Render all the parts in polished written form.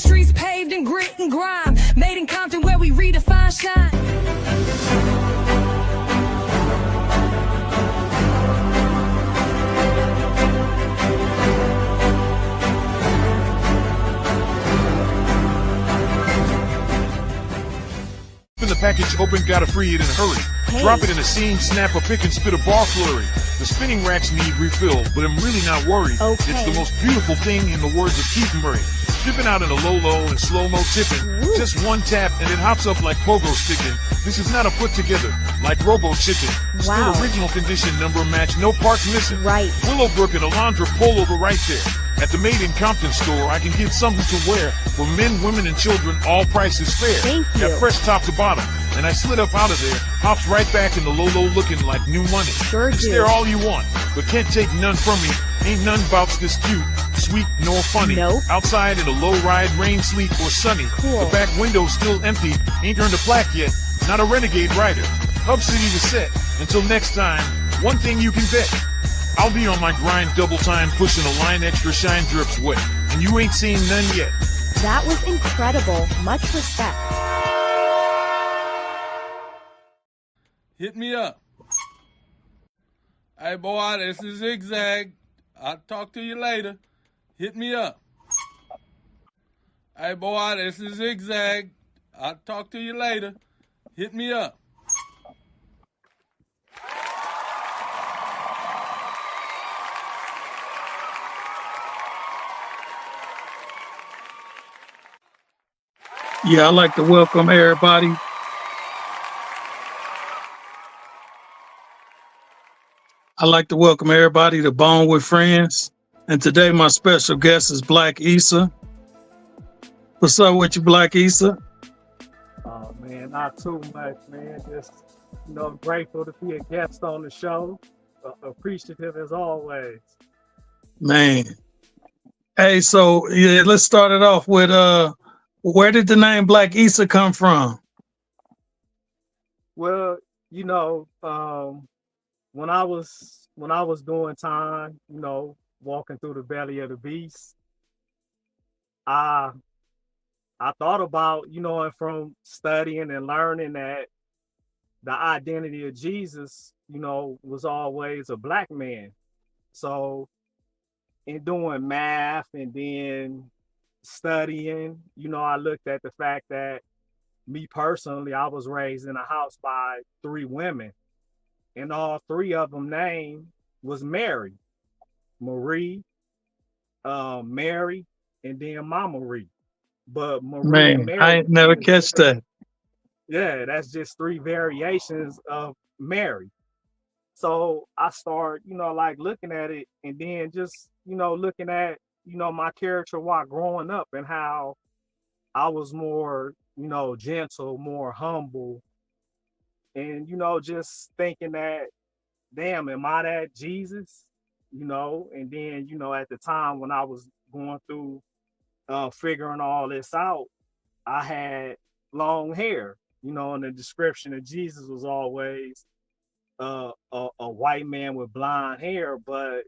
streets paved in grit and grime. Made in Compton where we redefine shine. The package open, gotta free it in a hurry. Hey. Drop it in a seam, snap a pick and spit a bar flurry. The spinning racks need refill, but I'm really not worried. Okay. It's the most beautiful thing in the words of Keith Murray. Dipping out in a low-low and slow-mo tipping. Woo. Just one tap and it hops up like pogo sticking. This is not a put together, like Robo Chicken. Wow. Still original condition, number match, no parts missing. Right. Willowbrook and Alondra pullover right there. At the Made in Compton Store, I can get something to wear. For men, women, and children, all prices fair. Thank you. Got fresh top to bottom. And I slid up out of there, hops right back in the low-low looking like new money. Sure It's do. there all you want, but can't take none from me. Ain't none bouts this cute, sweet, nor funny. Nope. Outside in a low ride, rain, sleet, or sunny. Cool. The back window's still empty, ain't earned a plaque yet. Not a renegade rider. Hub City to set. Until next time, one thing you can bet. I'll be on my grind double time, pushing a line extra shine drips wet. And you ain't seen none yet. That was incredible. Much respect. Hit me up. Hey, boy, this is Zigzag. I'll talk to you later. Hit me up. Hey, boy, this is Zigzag. I'll talk to you later. Hit me up. Yeah, I'd like to welcome everybody. I'd like to welcome everybody to Bone with Friends. And today my special guest is Black Issa. What's up with you, Black Issa? Oh man, not too much, man. Just grateful to be a guest on the show. Appreciative as always. Man. Hey, so yeah, let's start it off with where did the name Black Issa come from? Well, when I was doing time, walking through the belly of the beast, I thought about, and from studying and learning that the identity of Jesus, was always a Black man. So in doing math and then studying, I looked at the fact that me personally, I was raised in a house by 3 women, and all 3 of them name was Mary, Marie, Mary, and then Mama Marie. But Marie and Man, Mary, I ain't never catch that. yeah, that's just 3 variations of Mary. So I start, looking at it, and then just, looking at, my character while growing up and how I was more, gentle, more humble. And, just thinking that, damn, am I that Jesus? And then, at the time when I was going through figuring all this out, I had long hair, and the description of Jesus was always a white man with blonde hair, but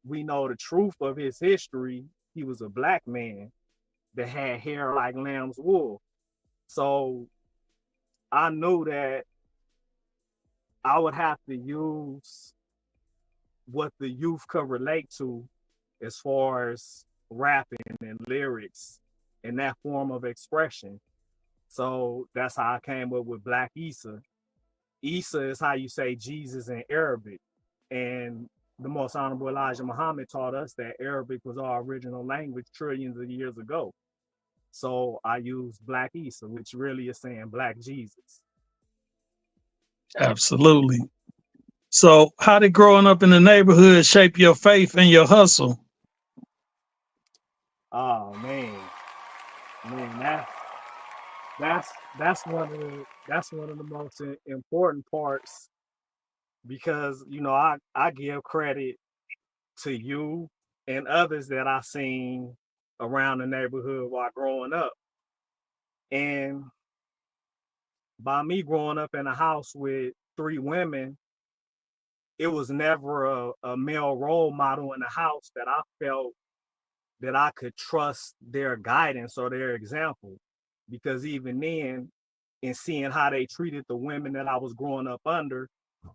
we know the truth of his history. He was a Black man that had hair like lamb's wool. So I knew that I would have to use what the youth could relate to as far as rapping and lyrics and that form of expression. So that's how I came up with Black Issa. Issa is how you say Jesus in Arabic. And the Most Honorable Elijah Muhammad taught us that Arabic was our original language trillions of years ago. So I used Black Issa, which really is saying Black Jesus. Absolutely. So how did growing up in the neighborhood shape your faith and your hustle? Oh man, that's one of the most important parts, because I give credit to you and others that I seen around the neighborhood while growing up. And by me growing up in a house with 3 women, it was never a male role model in the house that I felt that I could trust their guidance or their example. Because even then, in seeing how they treated the women that I was growing up under,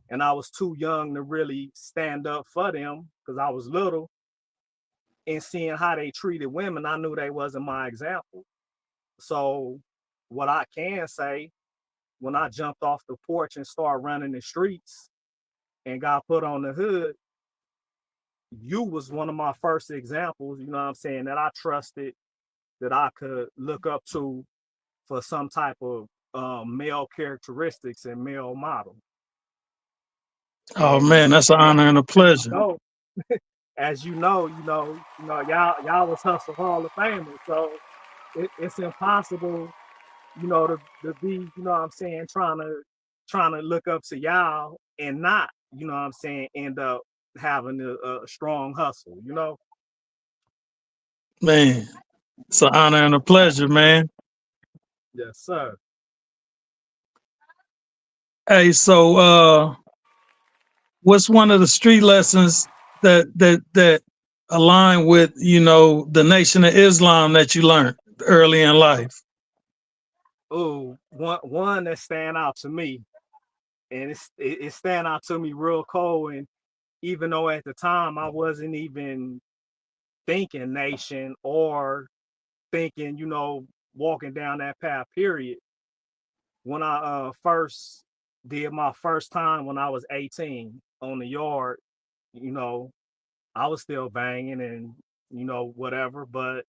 and I was too young to really stand up for them because I was little, and seeing how they treated women, I knew they wasn't my example. So what I can say, when I jumped off the porch and started running the streets and got put on the hood, you was one of my first examples, you know what I'm saying, that I trusted, that I could look up to for some type of male characteristics and male model. Oh And man, that's an honor and a pleasure. so, as y'all was Hustle Hall of Famers, so it's impossible, to be, what I'm saying, trying to look up to y'all and not, what I'm saying, end up having a strong hustle. Man, it's an honor and a pleasure, man. Yes, sir. Hey, so what's one of the street lessons that align with, the Nation of Islam that you learned early in life? Oh, one that stand out to me, and it stand out to me real cold. And even though at the time I wasn't even thinking nation or thinking, walking down that path, period. When I first did my first time when I was 18 on the yard, you know, I was still banging and whatever, but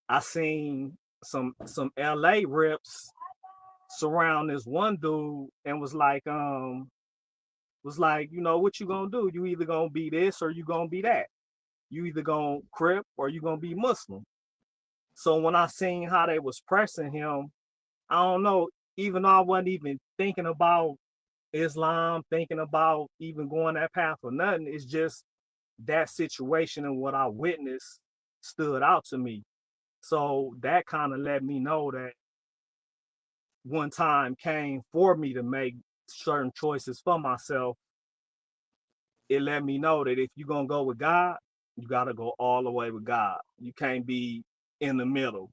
I seen some LA rips surround this one dude and was like, what you gonna do? You either gonna be this or you gonna be that. You either gonna crip or you gonna be Muslim. So when I seen how they was pressing him, I don't know, even though I wasn't even thinking about Islam, thinking about even going that path or nothing, it's just that situation and what I witnessed stood out to me. So that kind of let me know that one time came for me to make certain choices for myself. It let me know that if you're gonna go with God, you gotta go all the way with God. You can't be in the middle,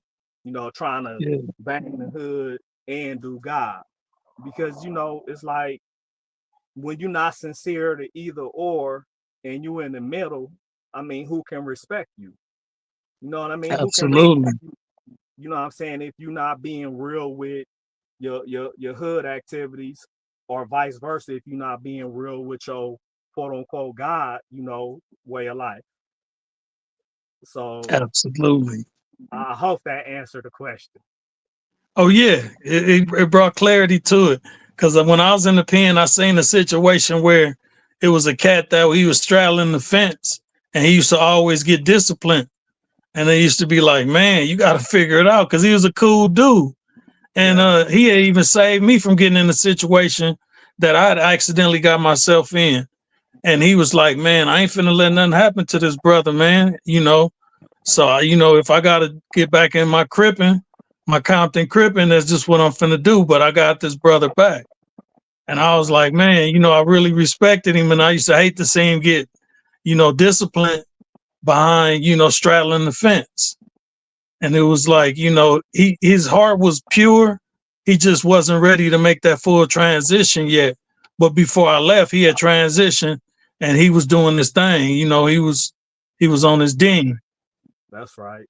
trying to Yeah, bang the hood and do God. Because it's like when you're not sincere to either or and you in the middle, I mean, who can respect you? You know what I mean? Who can absolutely. respect you? You know what I'm saying? If you're not being real with your hood activities, or vice versa, if you're not being real with your quote unquote God, way of life. So Absolutely. I hope that answered the question. Oh yeah, it brought clarity to it. Because when I was in the pen, I seen a situation where it was a cat that he was straddling the fence, and he used to always get disciplined. And they used to be like, "Man, you got to figure it out," because he was a cool dude, and Yeah, he had even saved me from getting in a situation that I had accidentally got myself in. And he was like, "Man, I ain't finna let nothing happen to this brother, man." So if I gotta get back in my cripping, my Compton cripping, that's just what I'm finna do. But I got this brother back, and that's I was right. like, man, I really respected him, and I used to hate to see him get, disciplined behind, straddling the fence. And it was like, his heart was pure. He just wasn't ready to make that full transition yet. But before I left, he had transitioned and he was doing this thing. He was on his ding. That's right.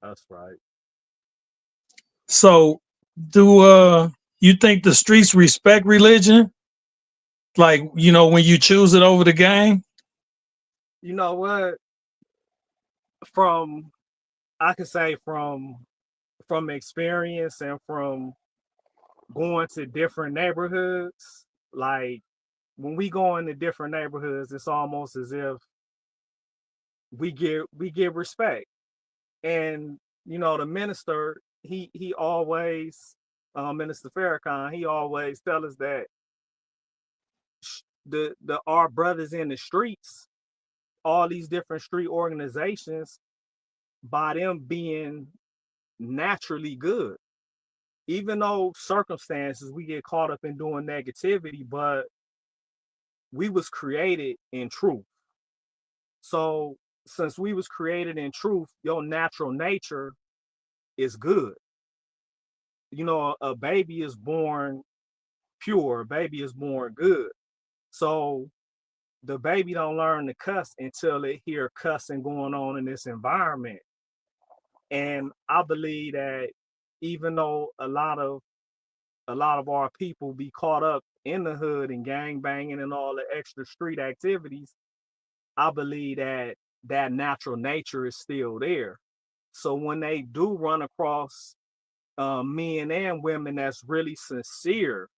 That's right. So do you think the streets respect religion? Like, when you choose it over the gang? You know what? From I can say from experience and from going to different neighborhoods, like when we go into different neighborhoods, it's almost as if we give respect. And the minister, he always, Minister Farrakhan, he always tell us that the our brothers in the streets, all these different street organizations, by them being naturally good, even though circumstances we get caught up in doing negativity, but we was created in truth. So since we was created in truth, your natural nature is good. You know, a baby is born pure, a baby is born good. So the baby don't learn to cuss until they hear cussing going on in this environment. And I believe that even though a lot of our people be caught up in the hood and gang banging and all the extra street activities, I believe that that natural nature is still there. So when they do run across men and women that's really sincere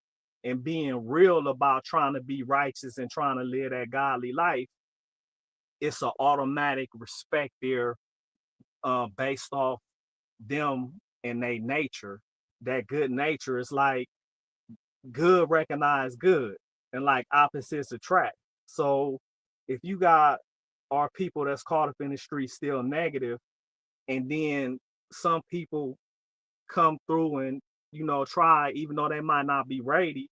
and being real about trying to be righteous and trying to live that godly life, it's an automatic respect there, based off them and their nature. That good nature is like good recognize good, and like opposites attract. So if you got our people that's caught up in the street still negative, and then some people come through and try, even though they might not be ready,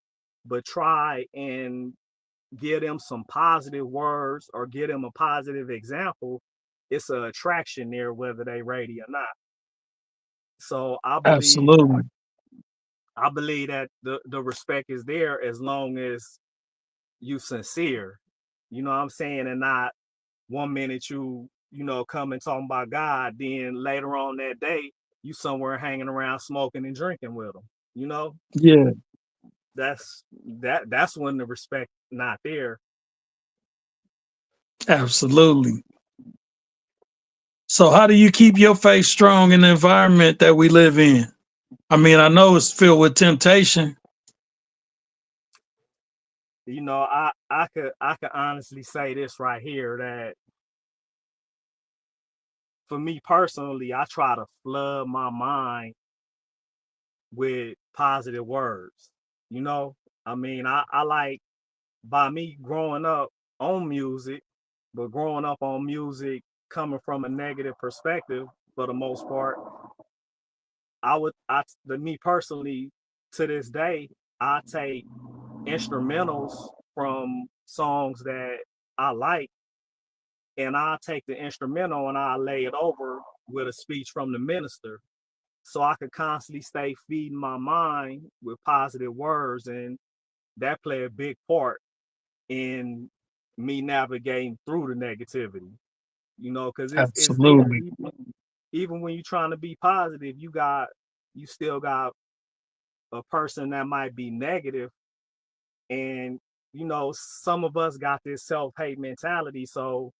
but try and give them some positive words or give them a positive example, it's an attraction there whether they ready or not. So Absolutely. I believe that the respect is there as long as you sincere, you know what I'm saying, and not one minute come and talking about God, then later on that day you somewhere hanging around smoking and drinking with them. You know, Yeah, that's when the respect not there. absolutely. So how do you keep your faith strong in the environment that we live in? I mean, I know it's filled with temptation. I could honestly say this right here, that for me personally, I try to flood my mind with positive words. You know, I mean, I like, by me growing up on music, but growing up on music coming from a negative perspective for the most part, me personally, to this day, I take instrumentals from songs that I like, and I take the instrumental and I lay it over with a speech from the minister, so I could constantly stay feeding my mind with positive words, and that play a big part in me navigating through the negativity. Because it's there. Absolutely. Even when you're trying to be positive, you still got a person that might be negative, and some of us got this self-hate mentality. So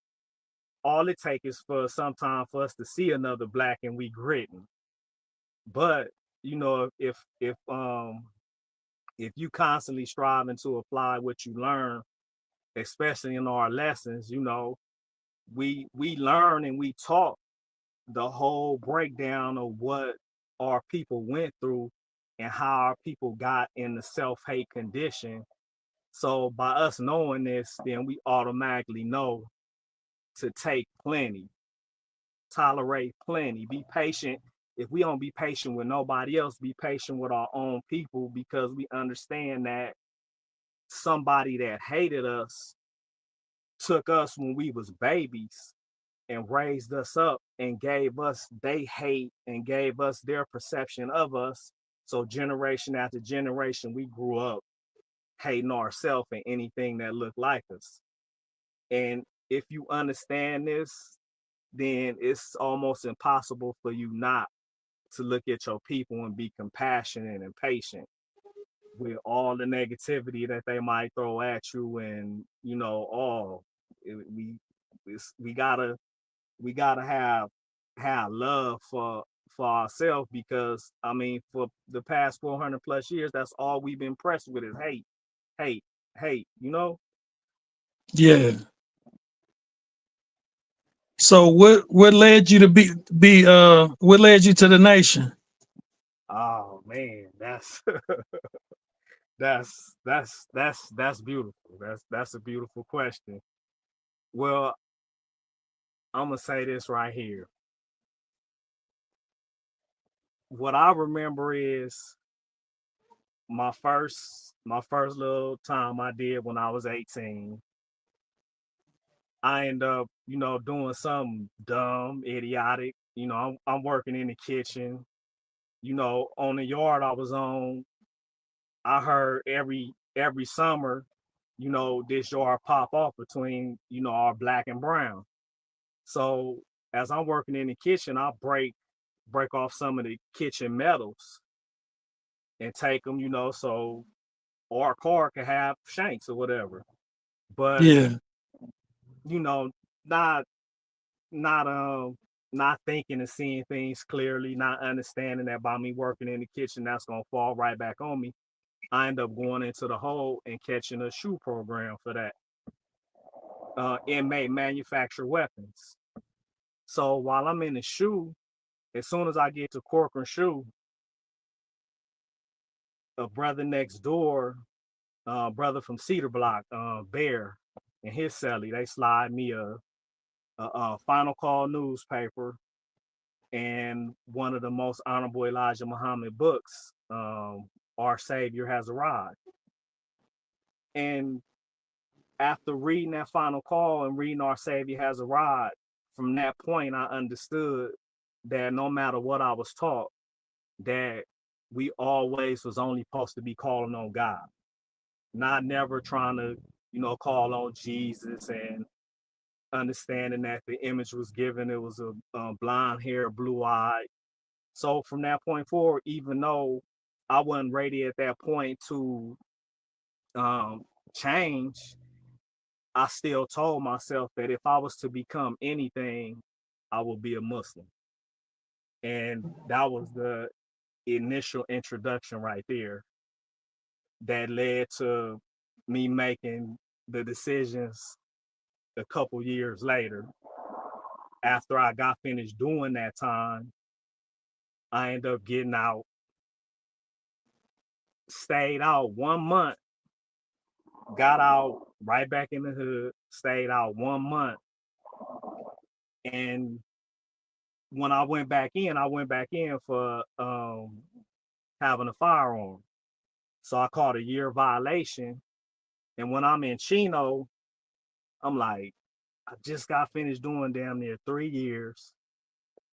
all it takes is for some time for us to see another black and we gritting. But if you constantly striving to apply what you learn, especially in our lessons, we learn and we taught the whole breakdown of what our people went through and how our people got in the self-hate condition. So by us knowing this, then we automatically know to take plenty, tolerate plenty, be patient. If we don't be patient with nobody else, be patient with our own people, because we understand that somebody that hated us took us when we was babies and raised us up and gave us they hate and gave us their perception of us. So generation after generation, we grew up hating ourselves and anything that looked like us. And if you understand this, then it's almost impossible for you not to look at your people and be compassionate and patient with all the negativity that they might throw at you. And all we gotta have love for ourselves, because I mean, for the past 400 plus years, that's all we've been pressed with is hate, hate, hate. Yeah. So what led you to be what led you to the nation? Oh man, that's beautiful. That's a beautiful question. Well, I'm gonna say this right here. What I remember is my first little time I did when I was 18. I end up, doing something dumb, idiotic. I'm working in the kitchen. On the yard I was on, I heard every summer, this yard pop off between, our black and brown. So as I'm working in the kitchen, I break off some of the kitchen metals and take them, so our car could have shanks or whatever. But Yeah. not not not thinking and seeing things clearly, not understanding that by me working in the kitchen, that's gonna fall right back on me. I end up going into the hole and catching a shoe program for that. Inmate manufacture weapons. So while I'm in the shoe, as soon as I get to Corcoran shoe, a brother next door, brother from Cedar Block, Bear, and his celly, they slide me a Final Call newspaper and one of the most honorable Elijah Muhammad books, Our Savior Has Arrived. And after reading that Final Call and reading Our Savior Has Arrived, from that point I understood that no matter what I was taught, that we always was only supposed to be calling on God, not never trying to, call on Jesus, and understanding that the image was given, it was a blonde hair, blue eyed. So from that point forward, even though I wasn't ready at that point to change, I still told myself that if I was to become anything, I would be a Muslim. And that was the initial introduction right there that led to me making the decisions a couple years later. After I got finished doing that time, I ended up getting out, stayed out 1 month, got out right back in the hood, stayed out 1 month. And when I went back in for having a firearm. So I caught a year violation. And when I'm in Chino, I'm like, I just got finished doing damn near 3 years,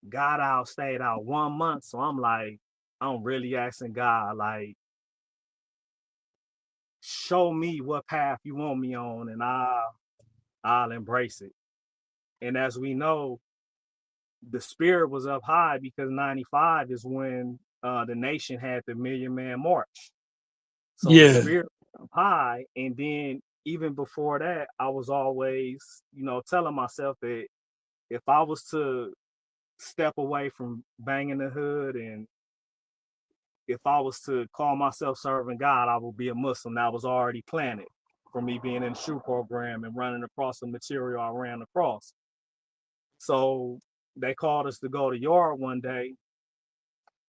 got out, stayed out 1 month. So I'm like, I'm really asking God, like, show me what path you want me on, and I'll embrace it. And as we know, the spirit was up high because 95 is when the nation had the Million Man March. So the Yeah. spirit was up high. And then even before that, I was always, telling myself that if I was to step away from banging the hood, and if I was to call myself serving God, I would be a Muslim. That was already planted for me being in the shoe program and running across the material I ran across. So they called us to go to yard one day.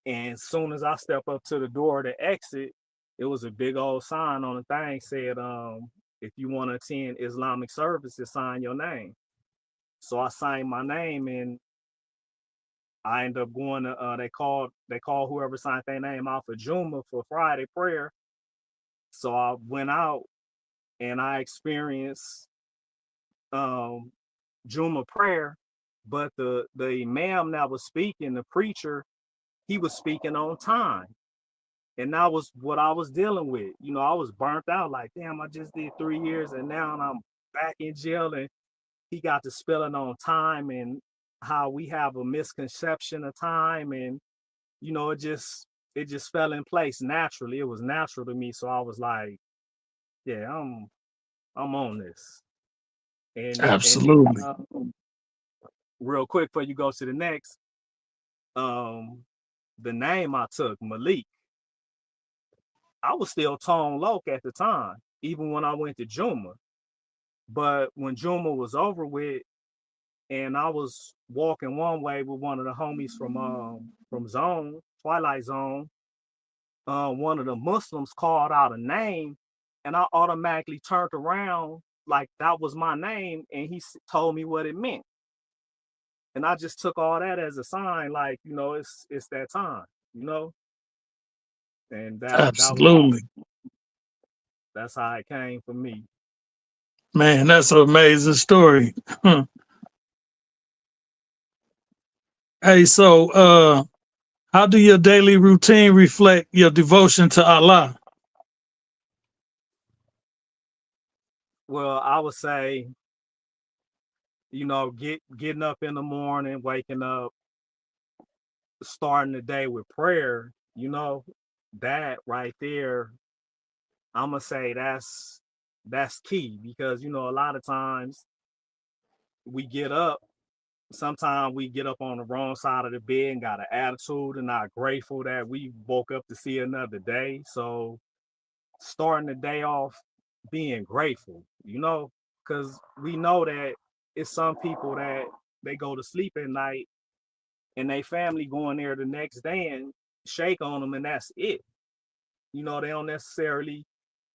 And as soon as I step up to the door to exit, it was a big old sign on the thing said, if you want to attend Islamic services, sign your name. So I signed my name, and I ended up going to, they called whoever signed their name out for Juma for Friday prayer. So I went out and I experienced Juma prayer, but the imam that was speaking, the preacher, he was speaking on time. And that was what I was dealing with. I was burnt out, like, damn, I just did 3 years and now I'm back in jail. And he got to spilling on time and how we have a misconception of time. And, it just fell in place naturally. It was natural to me. So I was like, yeah, I'm on this. And then, Absolutely. real quick before you go to the next, the name I took, Malik, I was still Tone Loc at the time, even when I went to Juma. But when Juma was over with, and I was walking one way with one of the homies from Zone, Twilight Zone, one of the Muslims called out a name, and I automatically turned around like that was my name, and he told me what it meant. And I just took all that as a sign, like, it's that time, and that was Absolutely. that's how it came for me. Man, that's an amazing story. Hey, so how do your daily routine reflect your devotion to Allah? Well, I would say, getting up in the morning, waking up, starting the day with prayer, that right there, I'm gonna say that's key because a lot of times we get up, sometimes we get up on the wrong side of the bed and got an attitude and not grateful that we woke up to see another day. So starting the day off being grateful, because we know that it's some people that they go to sleep at night and they family going there the next day and shake on them and that's it. They don't necessarily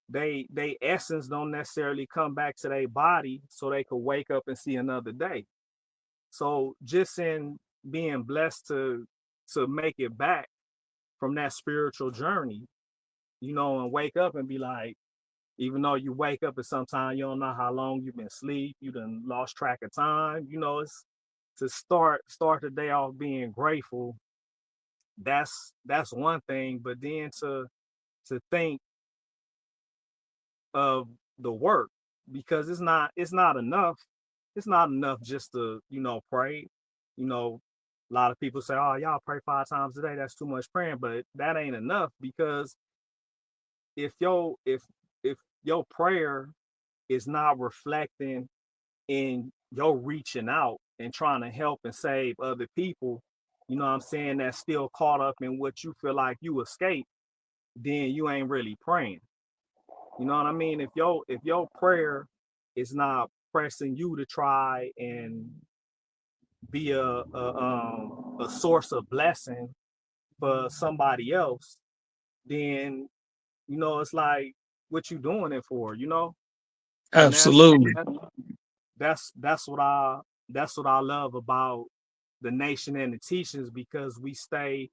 they essence don't necessarily come back to their body so they could wake up and see another day. So just in being blessed to make it back from that spiritual journey, and wake up and be like, even though you wake up and sometimes you don't know how long you've been asleep, you done lost track of time, it's to start the day off being grateful. That's one thing, but then to think of the work because it's not enough. It's not enough just to, pray. A lot of people say, oh, y'all pray 5 times a day. That's too much praying, but that ain't enough because if your prayer is not reflecting in your reaching out and trying to help and save other people, what I'm saying, that's still caught up in what you feel like you escape, then you ain't really praying. You know what I mean? If your prayer is not pressing you to try and be a source of blessing for somebody else, then it's like what you doing it for, and Absolutely. that's what I love about the nation and the teachings because we stay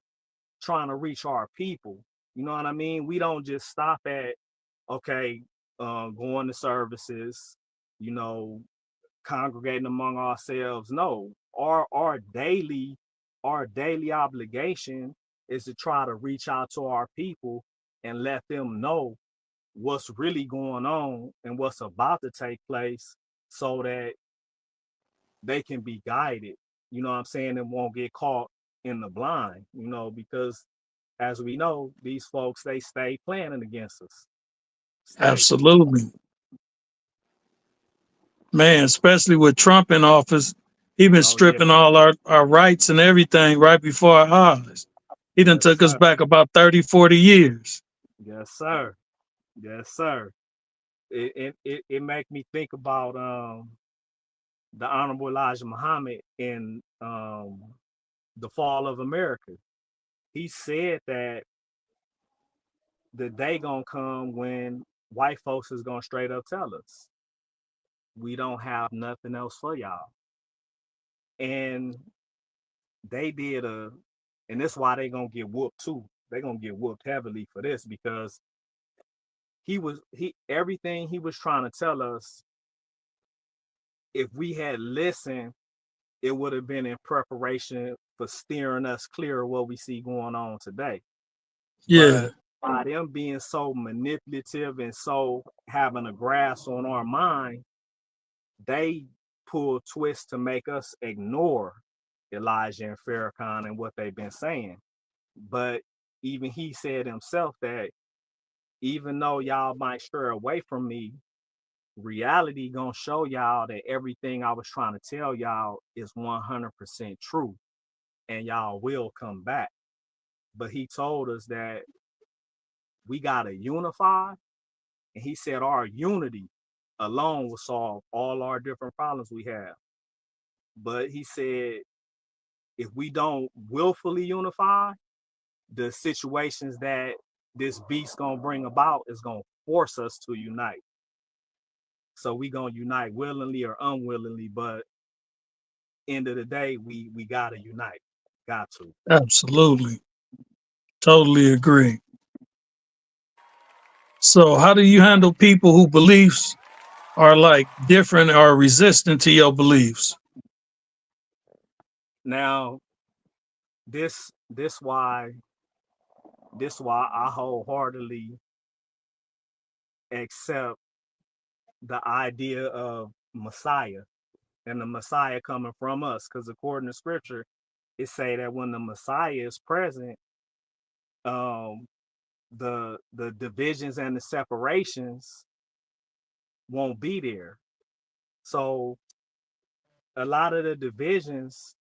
trying to reach our people. You know what I mean? We don't just stop at okay, going to services, you know, congregating among ourselves. No, our daily obligation is to try to reach out to our people and let them know what's really going on and what's about to take place so that they can be guided, what I'm saying, and won't get caught in the blind, because as we know, these folks, they stay planning against us. Stay. Absolutely. Man, especially with Trump in office, he been Oh yeah. stripping all our rights and everything right before our eyes. He done Yes, took us sir. back about 30, 40 years. Yes, sir. Yes, sir. It make me think about the Honorable Elijah Muhammad in the Fall of America. He said that the day gonna come when white folks is gonna straight up tell us we don't have nothing else for y'all. And they did and that's why they gonna get whooped too. They gonna get whooped heavily for this because he everything he was trying to tell us, if we had listened, it would have been in preparation for steering us clear of what we see going on today. Yeah, But by them being so manipulative and so having a grasp on our mind, they pull twists to make us ignore Elijah and Farrakhan and what they've been saying. But even he said himself that even though y'all might stray away from me, reality gonna show y'all that everything I was trying to tell y'all is 100% true and y'all will come back. But he told us that we gotta unify, and he said our unity alone will solve all our different problems we have. But he said if we don't willfully unify, the situations that this beast gonna bring about is gonna force us to unite. So we gonna unite willingly or unwillingly, but end of the day, we gotta unite. Got to. absolutely. Totally agree. So, how do you handle people who beliefs are like different or resistant to your beliefs. Now, this why I wholeheartedly accept the idea of Messiah and the Messiah coming from us, because according to Scripture, it say that when the Messiah is present, the divisions and the separations won't be there. So a lot of the divisions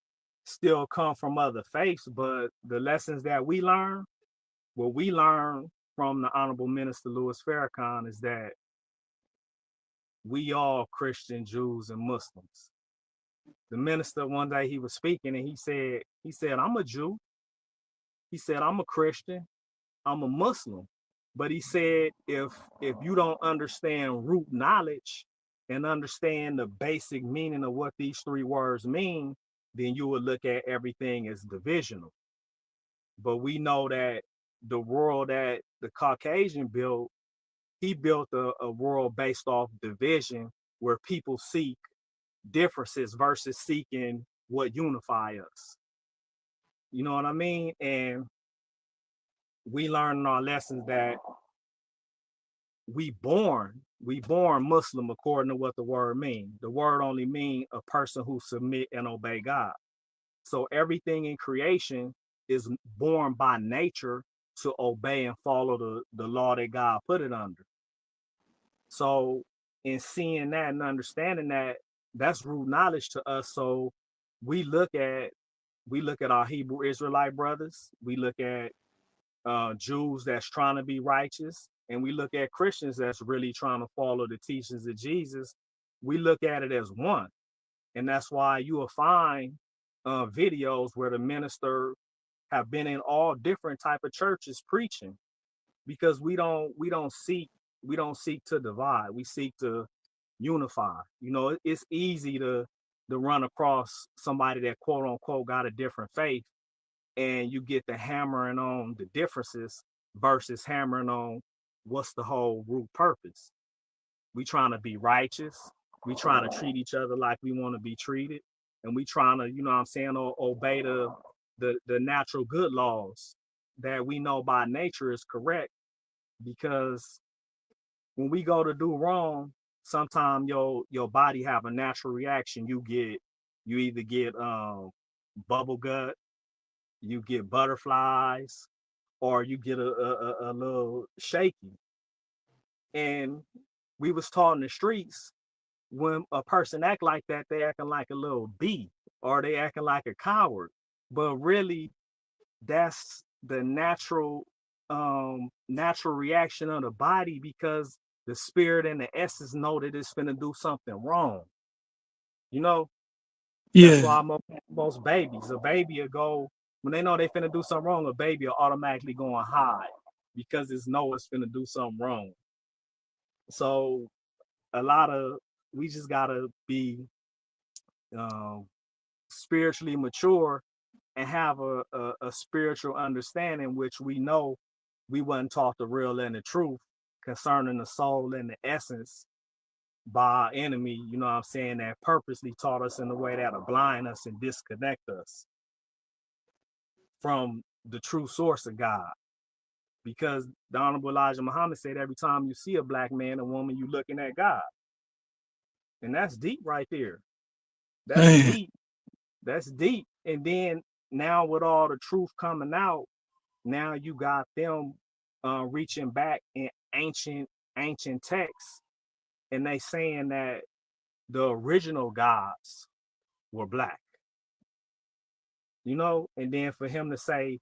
still come from other faiths, but the lessons that we learn, what we learn from the Honorable Minister Louis Farrakhan, is that we all Christian, Jews, and Muslims. The minister one day, he was speaking and he said, I'm a Jew. He said, I'm a Christian. I'm a Muslim. But he said, if you don't understand root knowledge and understand the basic meaning of what these three words mean, then you would look at everything as divisional. But we know that the world that the Caucasian built, he built a world based off division, where people seek differences versus seeking what unify us. You know what I mean? And we learn in our lessons that we born Muslim according to what the word means. The word only mean a person who submit and obey God. So everything in creation is born by nature to obey and follow the law that God put it under. So in seeing that and understanding that, that's root knowledge to us. So we look at our Hebrew Israelite brothers, we look at Jews that's trying to be righteous, and we look at Christians that's really trying to follow the teachings of Jesus. We look at it as one. And that's why you will find videos where the minister have been in all different type of churches preaching, because we don't seek to divide. We seek to unify. You know, it's easy to run across somebody that quote unquote got a different faith, and you get the hammering on the differences versus hammering on what's the whole root purpose. We trying to be righteous. We trying to treat each other like we want to be treated. And we trying to, you know what I'm saying, obey the natural good laws that we know by nature is correct. Because when we go to do wrong, sometimes your body have a natural reaction. You either get bubble gut, you get butterflies, or you get a little shaky. And we was taught in the streets, when a person act like that, they acting like a little bee, or they acting like a coward. But really, that's the natural reaction of the body, because the spirit and the essence know that it's finna do something wrong. You know, that's Yeah. why most babies, a baby will go, when they know they finna do something wrong, a baby will automatically go and hide, because it's know it's finna do something wrong. So we just gotta be spiritually mature and have a spiritual understanding, which we know we wasn't taught the real and the truth concerning the soul and the essence by our enemy, you know what I'm saying, that purposely taught us in a way that'll blind us and disconnect us from the true source of God. Because the Honorable Elijah Muhammad said, every time you see a black man and woman, you looking at God. And that's deep right there. That's Man. deep. That's deep. And then now with all the truth coming out, now you got them reaching back in ancient texts, and they saying that the original gods were black. You know, and then for him to say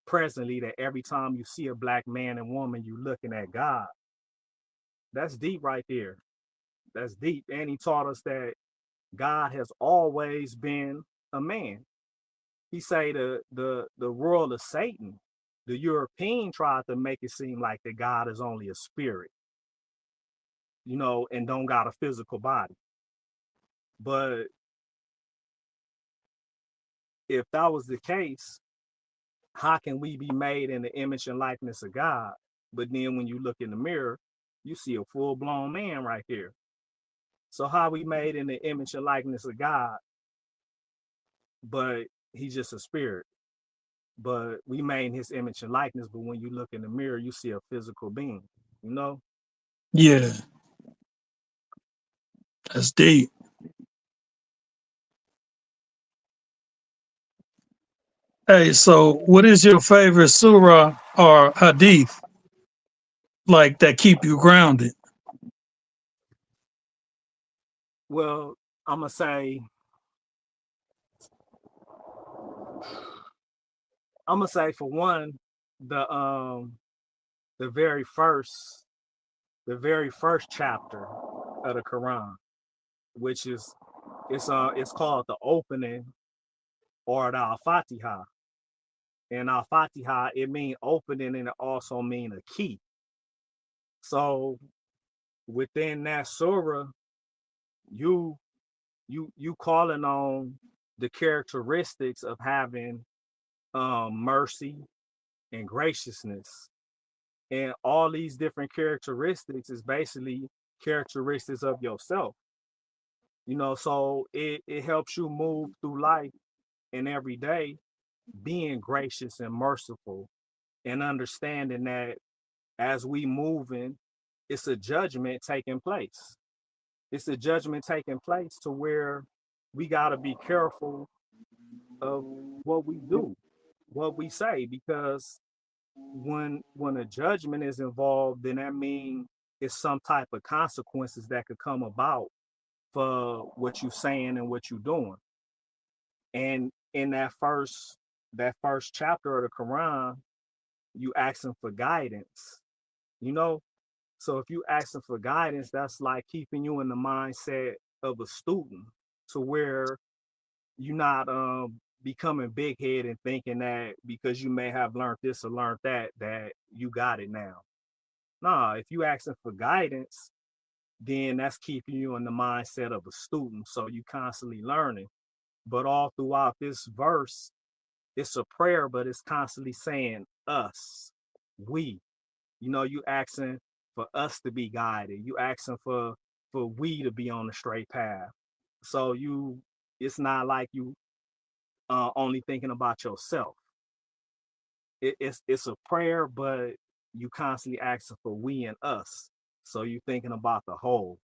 presently that every time you see a black man and woman, you looking at God. That's deep right there. That's deep. And he taught us that God has always been a man. He say the world of Satan, the European tried to make it seem like that God is only a spirit, you know, and don't got a physical body. But if that was the case, how can we be made in the image and likeness of God? But then when you look in the mirror, you see a full-blown man right here. So how we made in the image and likeness of God, but he's just a spirit. But we made in his image and likeness, but when you look in the mirror, you see a physical being, you know? Yeah, that's deep. Hey, so what is your favorite surah or hadith like that keep you grounded? Well, I'm gonna say for one, the very first chapter of the Quran, which is it's called the opening or the Al-Fatiha. And Al-Fatiha, it means opening and it also means a key. So within that surah, you calling on the characteristics of having mercy and graciousness. And all these different characteristics is basically characteristics of yourself. You know, so it helps you move through life and every day being gracious and merciful and understanding that as we moving, it's a judgment taking place. It's a judgment taking place to where we got to be careful of what we do, what we say, because when a judgment is involved, then that means it's some type of consequences that could come about for what you saying and what you doing. And in that first chapter of the Quran, you asking for guidance, you know. So if you asking for guidance, that's like keeping you in the mindset of a student to where you're not becoming big head and thinking that because you may have learned this or learned that you got it now. Nah, if you asking for guidance, then that's keeping you in the mindset of a student. So you constantly learning. But all throughout this verse, it's a prayer, but it's constantly saying us, we. You know, you asking for us to be guided. You asking for we to be on the straight path. So it's not like you only thinking about yourself. It's a prayer, but you constantly asking for we and us. So you thinking about the whole,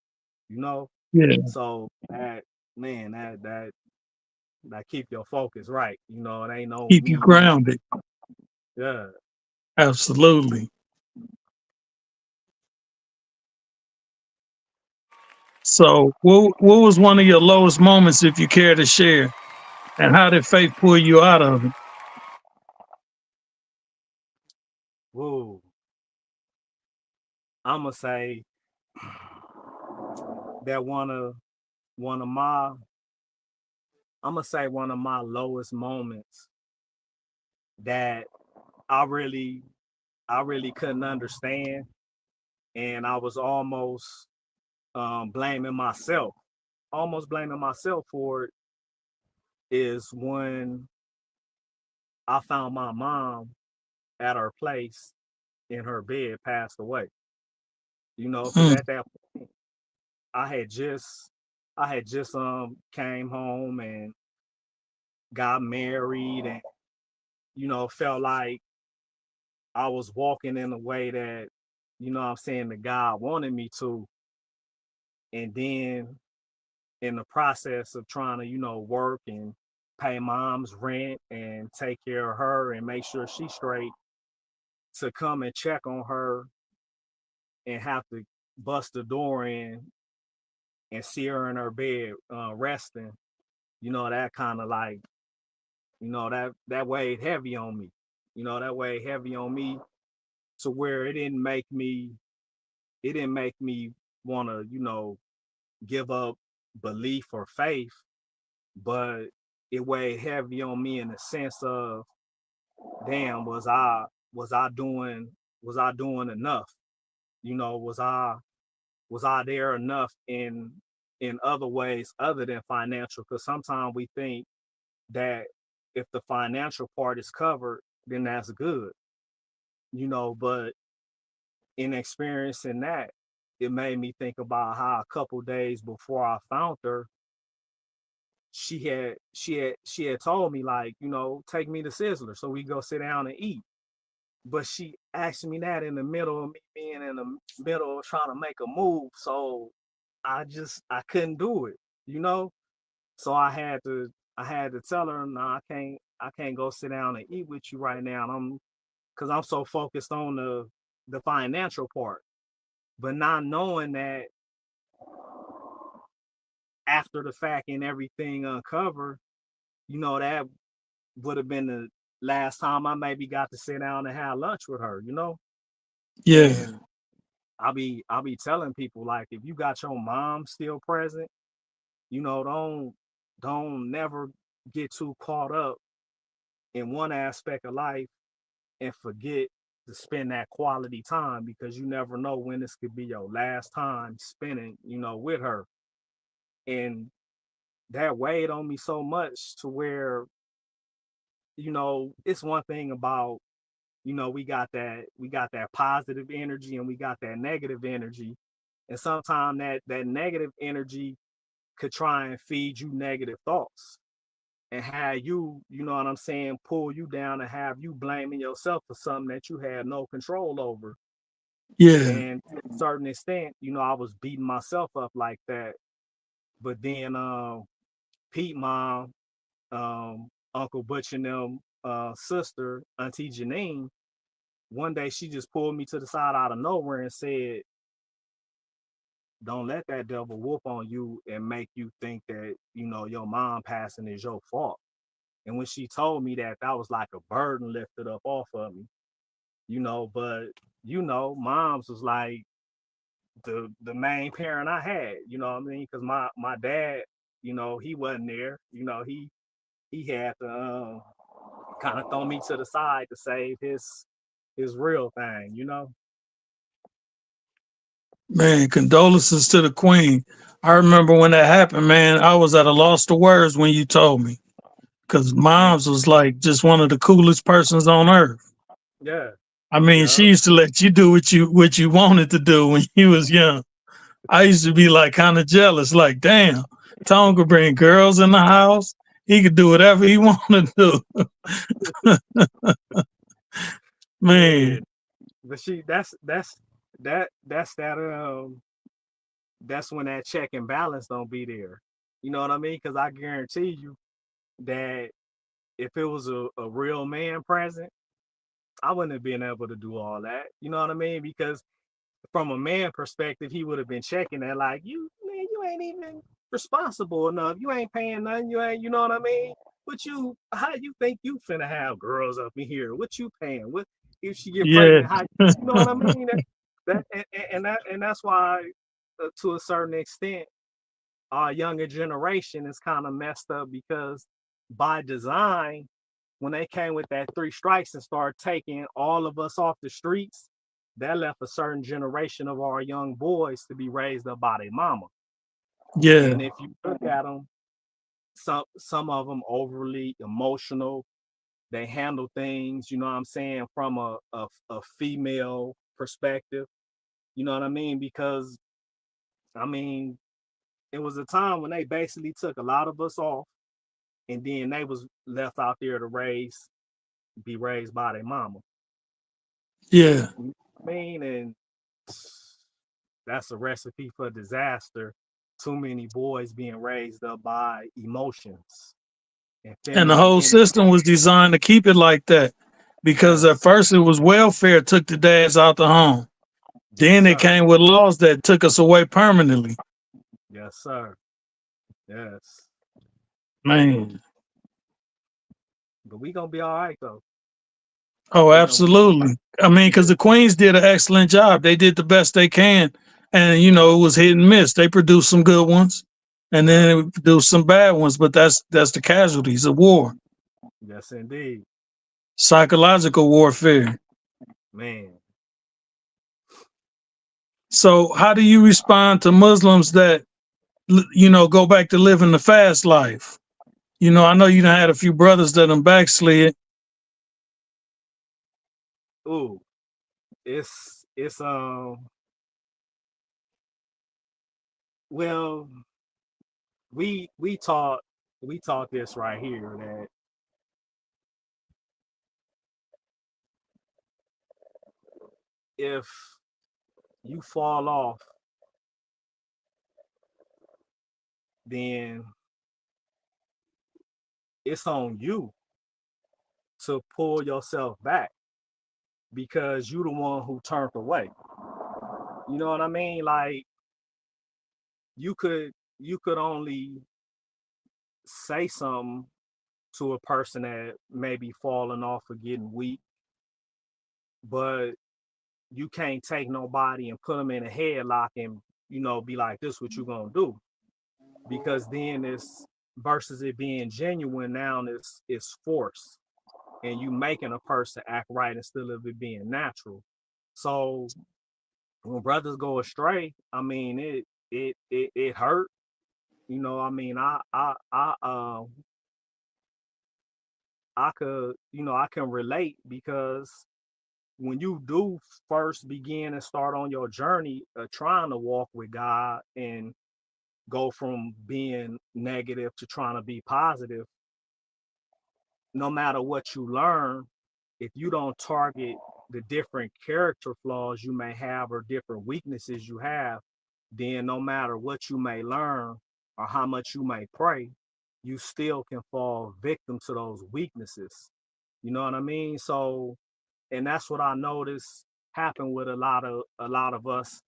you know. Yeah, So that man, that keep your focus right. You know, it ain't no keep you me. grounded. Yeah. Absolutely. So, what was one of your lowest moments, if you care to share, and how did faith pull you out of it? Whoa. I'ma say that one of my I'ma say one of my lowest moments that I really I really couldn't understand, and I was almost blaming myself for it, is when I found my mom at her place in her bed, passed away. You know, because Mm, at that point I had just came home and got married, and you know, felt like I was walking in a way that, you know what I'm saying, the God wanted me to. And then in the process of trying to, you know, work and pay mom's rent and take care of her and make sure she's straight, to come and check on her and have to bust the door in and see her in her bed resting, you know, that kind of like, you know, that weighed heavy on me. You know, that weighed heavy on me to where it didn't make me want to, you know, give up belief or faith, but it weighed heavy on me in the sense of, damn, was I doing enough? You know, was I there enough in other ways other than financial? Because sometimes we think that if the financial part is covered, then that's good, you know, but in experiencing that, it made me think about how a couple days before I found her, she had told me, like, take me to Sizzler so we go sit down and eat. But she asked me that in the middle of me being in the middle of trying to make a move. So I couldn't do it, you know? So I had to tell her, no, I can't go sit down and eat with you right now. And because I'm so focused on the financial part. But not knowing that after the fact and everything uncovered, that would have been the last time I maybe got to sit down and have lunch with her, Yeah. And I'll be telling people, like, if you got your mom still present, don't never get too caught up in one aspect of life and forget to spend that quality time, because you never know when this could be your last time spending, with her. And that weighed on me so much to where, it's one thing about, we got that positive energy and we got that negative energy. And sometimes that negative energy could try and feed you negative thoughts and have you, you know what I'm saying, pull you down and have you blaming yourself for something that you had no control over. Yeah. And to a certain extent, I was beating myself up like that. But then Pete mom, Uncle Butch and them sister, Auntie Janine, one day she just pulled me to the side out of nowhere and said, don't let that devil whoop on you and make you think that, your mom passing is your fault. And when she told me that, that was like a burden lifted up off of me, but moms was like the main parent I had, you know what I mean? Because my dad, he wasn't there. He had to kind of throw me to the side to save his real thing. Man, condolences to the queen. I remember when that happened, man, I was at a loss for words when you told me. Cause Man, mom's was like just one of the coolest persons on earth. yeah, I mean, yeah, she used to let you do what you wanted to do when you was young. I used to be like kind of jealous, like, damn, Tom could bring girls in the house. He could do whatever he wanted to do. yeah. Man, But that's when that check and balance don't be there. You know what I mean? Because I guarantee you that if it was a real man present, I wouldn't have been able to do all that. You know what I mean? Because from a man perspective, he would have been checking that, like, you ain't even responsible enough. You ain't paying nothing. You ain't, you know what I mean? How you think you finna have girls up in here? What you paying? What if she get yeah, pregnant? How you know what I mean? That's why, to a certain extent, our younger generation is kind of messed up, because by design, when they came with that three strikes and started taking all of us off the streets, that left a certain generation of our young boys to be raised up by their mama. yeah. And if you look at them, some of them overly emotional. They handle things, you know what I'm saying, from a female perspective. You know what I mean? Because I mean, it was a time when they basically took a lot of us off, and then they was left out there to be raised by their mama. Yeah. You know what I mean? And that's a recipe for disaster. Too many boys being raised up by emotions and And the feminine whole energy. system was designed to keep it like that. Because at Yes, first it was welfare took the dads out the home. yes, Then it sir. came with laws that took us away permanently. Yes, sir. Yes. Man. But we gonna be all right though. Oh, We gonna be all right. absolutely. I mean, because Yeah. the Queens did an excellent job. They did the best they can. And, it was hit and miss. They produced some good ones and Yep. then they produced some bad ones. But that's the casualties of war, Yes, indeed. psychological warfare. Man. So, how do you respond to Muslims that, go back to living the fast life? I know you done had a few brothers that done backslid. Ooh. It's Well, we taught this right here that if you fall off, then it's on you to pull yourself back because you the one who turned away. You know what I mean? Like you could only say something to a person that may be falling off or getting weak, but you can't take nobody and put them in a headlock and be like, this what you gonna do, because then it's versus it being genuine. Now it's force and you making a person act right instead of it being natural. So when brothers go astray, I mean it hurt. I mean I could I can relate, because when you do first begin and start on your journey trying to walk with God and go from being negative to trying to be positive, no matter what you learn, if you don't target the different character flaws you may have or different weaknesses you have, then no matter what you may learn or how much you may pray, you still can fall victim to those weaknesses. You know what I mean? So, and that's what I noticed happen with a lot of us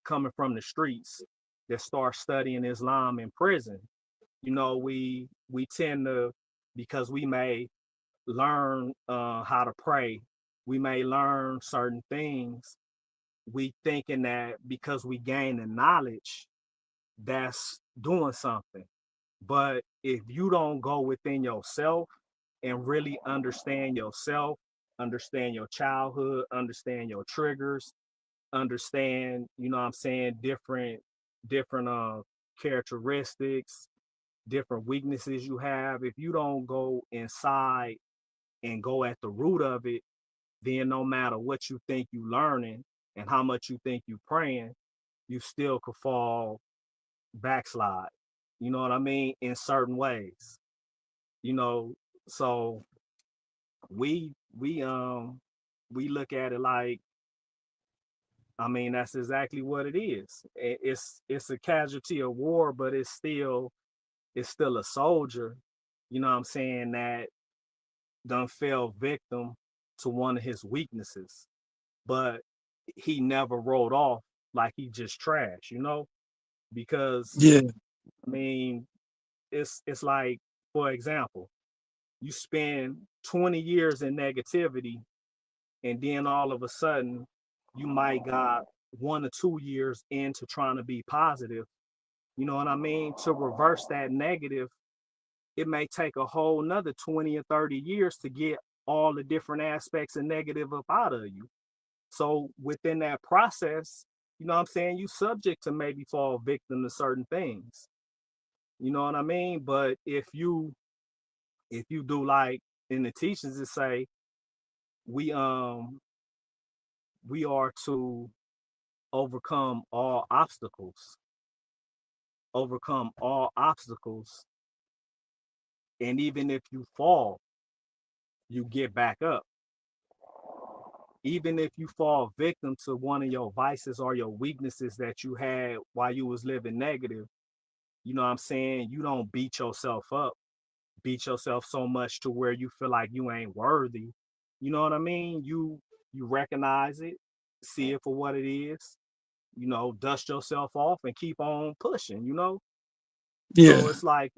coming from the streets that start studying Islam in prison. We tend to, because we may learn how to pray, we may learn certain things, we thinking that because we gain the knowledge, that's doing something. But if you don't go within yourself and really understand yourself, understand your childhood, understand your triggers, understand, what I'm saying, different characteristics, different weaknesses you have, if you don't go inside and go at the root of it, then no matter what you think you learning and how much you think you praying, you still could fall backslide. You know what I mean? In certain ways. You know, so we we um we look at it like, I mean, that's exactly what it is. It's a casualty of war, but it's still a soldier, you know what I'm saying, that done fell victim to one of his weaknesses. But he never wrote off like he just trash, because Yeah, I mean, it's like, for example, you spend 20 years in negativity, and then all of a sudden you might got 1 or 2 years into trying to be positive. You know what I mean? To reverse that negative, it may take a whole nother 20 or 30 years to get all the different aspects of negative up out of you. So within that process, you know what I'm saying, you subject to maybe fall victim to certain things. You know what I mean? But if you do like in the teachings that say we we are to overcome all obstacles, overcome all obstacles, and even if you fall, you get back up. Even if you fall victim to one of your vices or your weaknesses that you had while you was living negative, you know what I'm saying, you don't beat yourself up, beat yourself so much to where you feel like you ain't worthy. You know what I mean? You recognize it, see it for what it is, dust yourself off and keep on pushing. So yeah, it's like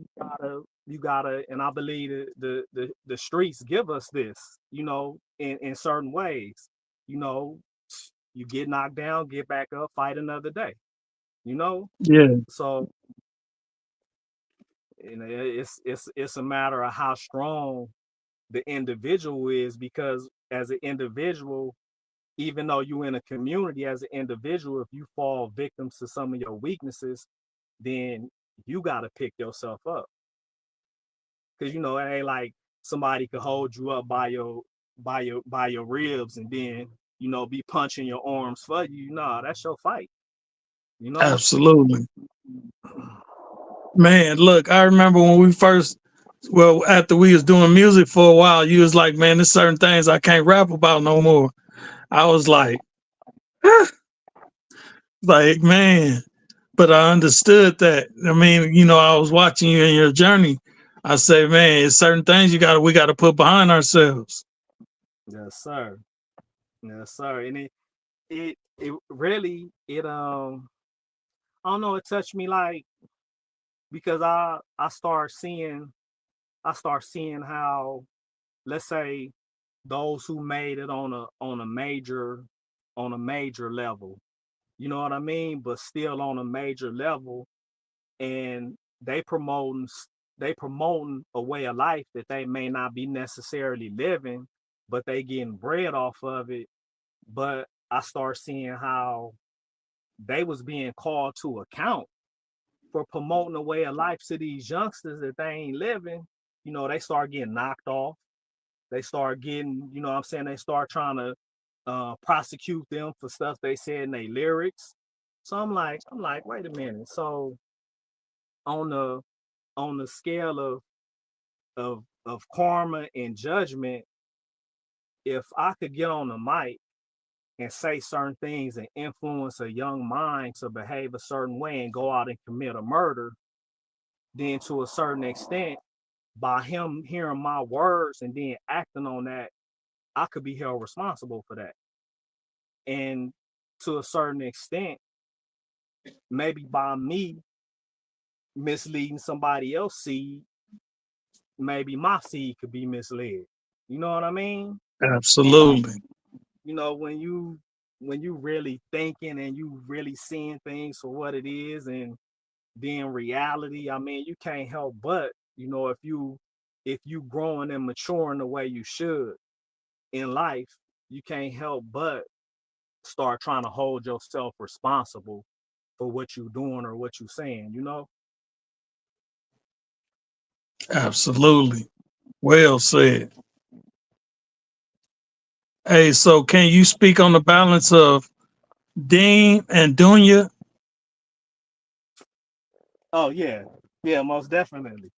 you gotta, and I believe the streets give us this, in certain ways. You know, you get knocked down, get back up, fight another day. You know, yeah, so it's a matter of how strong the individual is, because as an individual, even though you in a community, as an individual, if you fall victim to some of your weaknesses, then you got to pick yourself up, because it ain't like somebody could hold you up by your ribs and then be punching your arms for you. Nah, that's your fight. You know? Absolutely. Man, look, I remember when we first, well, after we was doing music for a while, you was like, man, there's certain things I can't rap about no more. I was like, like, man, but I understood that. I mean, I was watching you in your journey. I say, man, it's certain things we got to put behind ourselves. Yes, sir. Yes, sir. And it really I don't know, it touched me like because I start seeing how, let's say, those who made it on a major level, you know what I mean, but still on a major level, and they promoting a way of life that they may not be necessarily living, but they getting bread off of it. But I start seeing how they was being called to account for promoting a way of life to these youngsters that they ain't living. They start getting knocked off. They start getting, what I'm saying, they start trying to prosecute them for stuff they said in their lyrics. So I'm like, wait a minute. So on the scale of karma and judgment, if I could get on the mic and say certain things and influence a young mind to behave a certain way and go out and commit a murder, then to a certain extent, by him hearing my words and then acting on that, I could be held responsible for that. And to a certain extent, maybe by me misleading somebody else's seed, maybe my seed could be misled. You know what I mean? And Absolutely. when you really thinking and you really seeing things for what it is and being reality, I mean, you can't help but, if you growing and maturing the way you should in life, you can't help but start trying to hold yourself responsible for what you're doing or what you're saying. Absolutely. Well said. Hey, so can you speak on the balance of Dean and Dunya? Oh yeah, yeah, most definitely.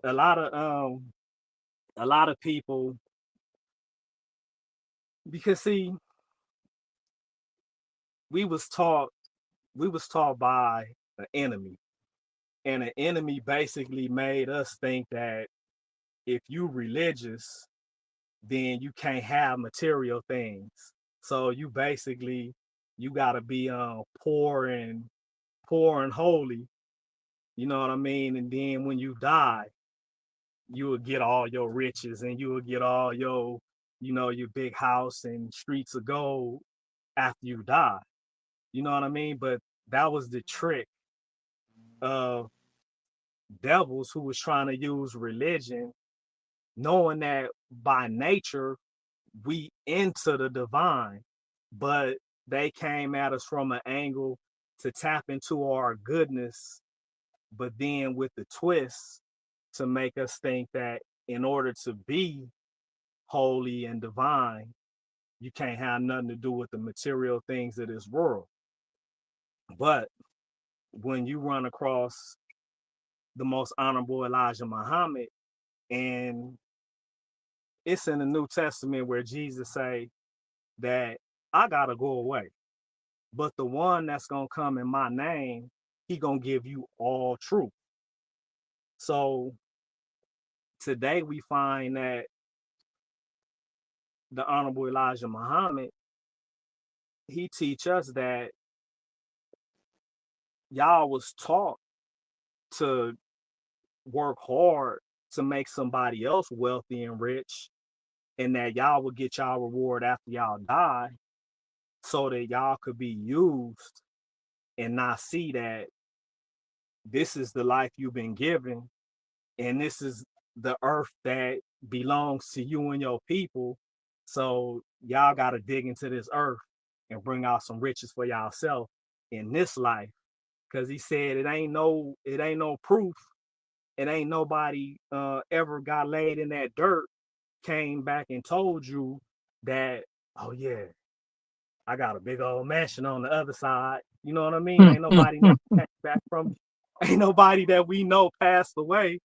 A lot of a lot of people, because see, we was taught we was taught by an enemy, and an enemy basically made us think that if you religious, then you can't have material things. So you gotta be poor and holy, you know what I mean? And then when you die, you will get all your riches and you will get all your big house and streets of gold after you die. You know what I mean? But that was the trick of devils who was trying to use religion, knowing that by nature we into the divine, but they came at us from an angle to tap into our goodness, but then with the twist to make us think that in order to be holy and divine, you can't have nothing to do with the material things of this world. But when you run across the most honorable Elijah Muhammad, and it's in the New Testament where Jesus say that I gotta go away, but the one that's gonna come in my name, he gonna give you all truth. So today we find that the honorable Elijah Muhammad, he teach us that y'all was taught to work hard to make somebody else wealthy and rich, and that y'all will get y'all reward after y'all die, so that y'all could be used and not see that this is the life you've been given and this is the earth that belongs to you and your people. So y'all got to dig into this earth and bring out some riches for yourself in this life. Cause he said it ain't no proof. It ain't nobody ever got laid in that dirt, came back and told you that, oh yeah, I got a big old mansion on the other side. You know what I mean? Ain't nobody never came back from. Ain't nobody that we know passed away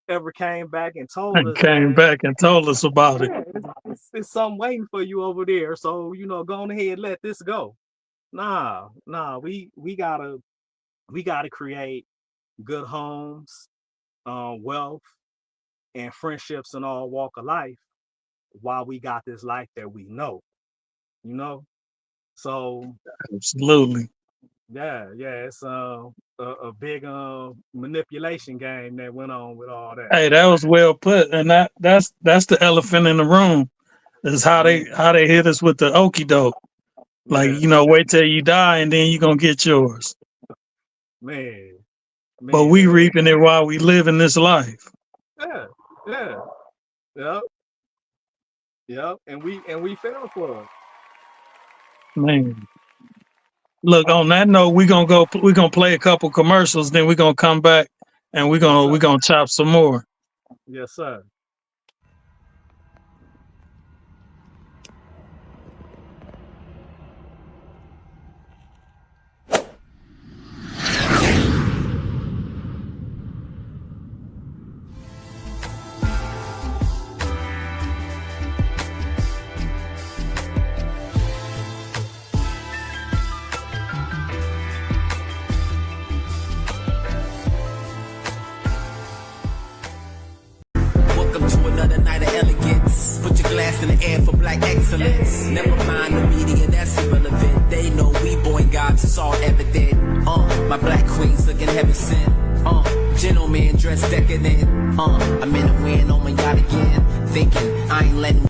ever came back and told And us came that. back and told us about it. Yeah, it's something waiting for you over there. So go on ahead, let this go. Nah, we gotta create good homes, wealth, and friendships in all walk of life while we got this life that we know. You know, so Absolutely. yeah, it's a big manipulation game that went on with all that. Hey, that was well put. And that's the elephant in the room is how Yeah, they hit us with the okey doke. Like, yeah, wait till you die and then you're gonna get yours. man, But we man, reaping it while we live in this life. yeah, yeah, yep, yep, and we fell for it. Man. Look, on that note, we're gonna play a couple commercials, then we're gonna come back and we're Yes, gonna sir. we're gonna chop some more. Yes, sir. Welcome to another night of elegance. Put your glass in the air for black excellence. Never mind the media, that's irrelevant. They know we born gods, it's all evident. My black queens looking heaven sent. Gentleman dressed decadent. I'm in the wind on my yacht again. Thinking I ain't letting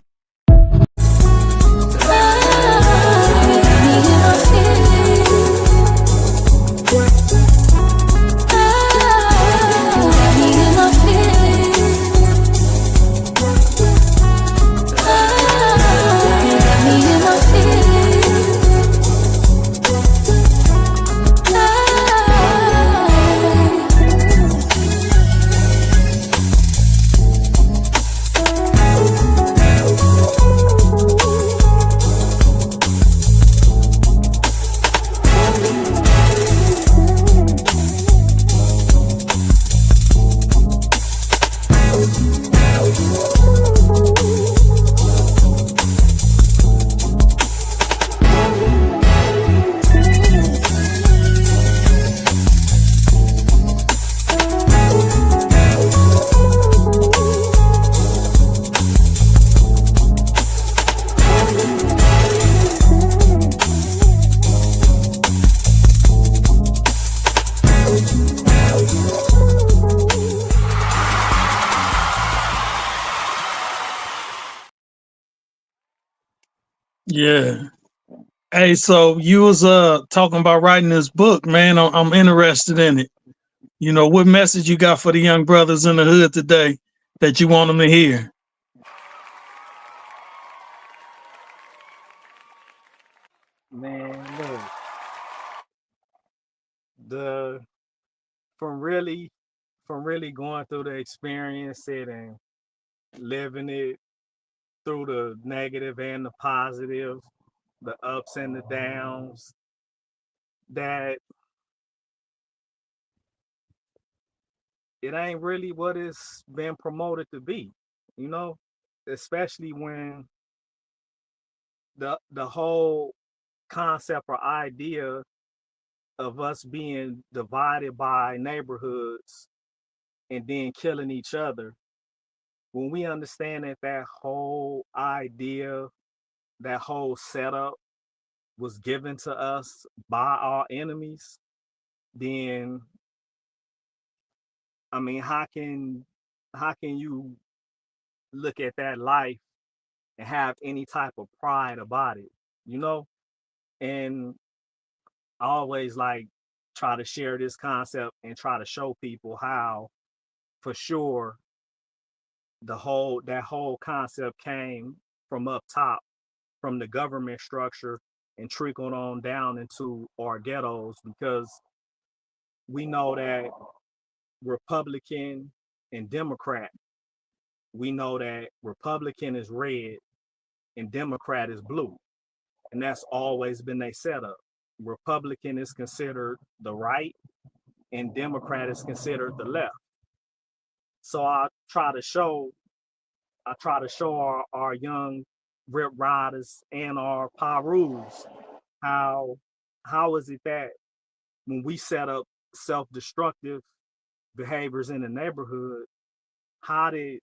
Yeah. Hey, so you was talking about writing this book, man. I'm interested in it. What message you got for the young brothers in the hood today that you want them to hear? Man, look, the from really going through the experience it and living it through the negative and the positive, the ups and the downs, that it ain't really what it's been promoted to be, you know, especially when the whole concept or idea of us being divided by neighborhoods and then killing each other. When we understand that whole idea, that whole setup was given to us by our enemies, then I mean, how can you look at that life and have any type of pride about it, you know? And I always like try to share this concept and try to show people how, for sure, that whole concept came from up top, from the government structure, and trickled on down into our ghettos, because we know that Republican and Democrat, we know that Republican is red and Democrat is blue. And that's always been their setup. Republican is considered the right and Democrat is considered the left. So I try to show our young rip riders and our Pirus how how is it that when we set up self-destructive behaviors in the neighborhood, how did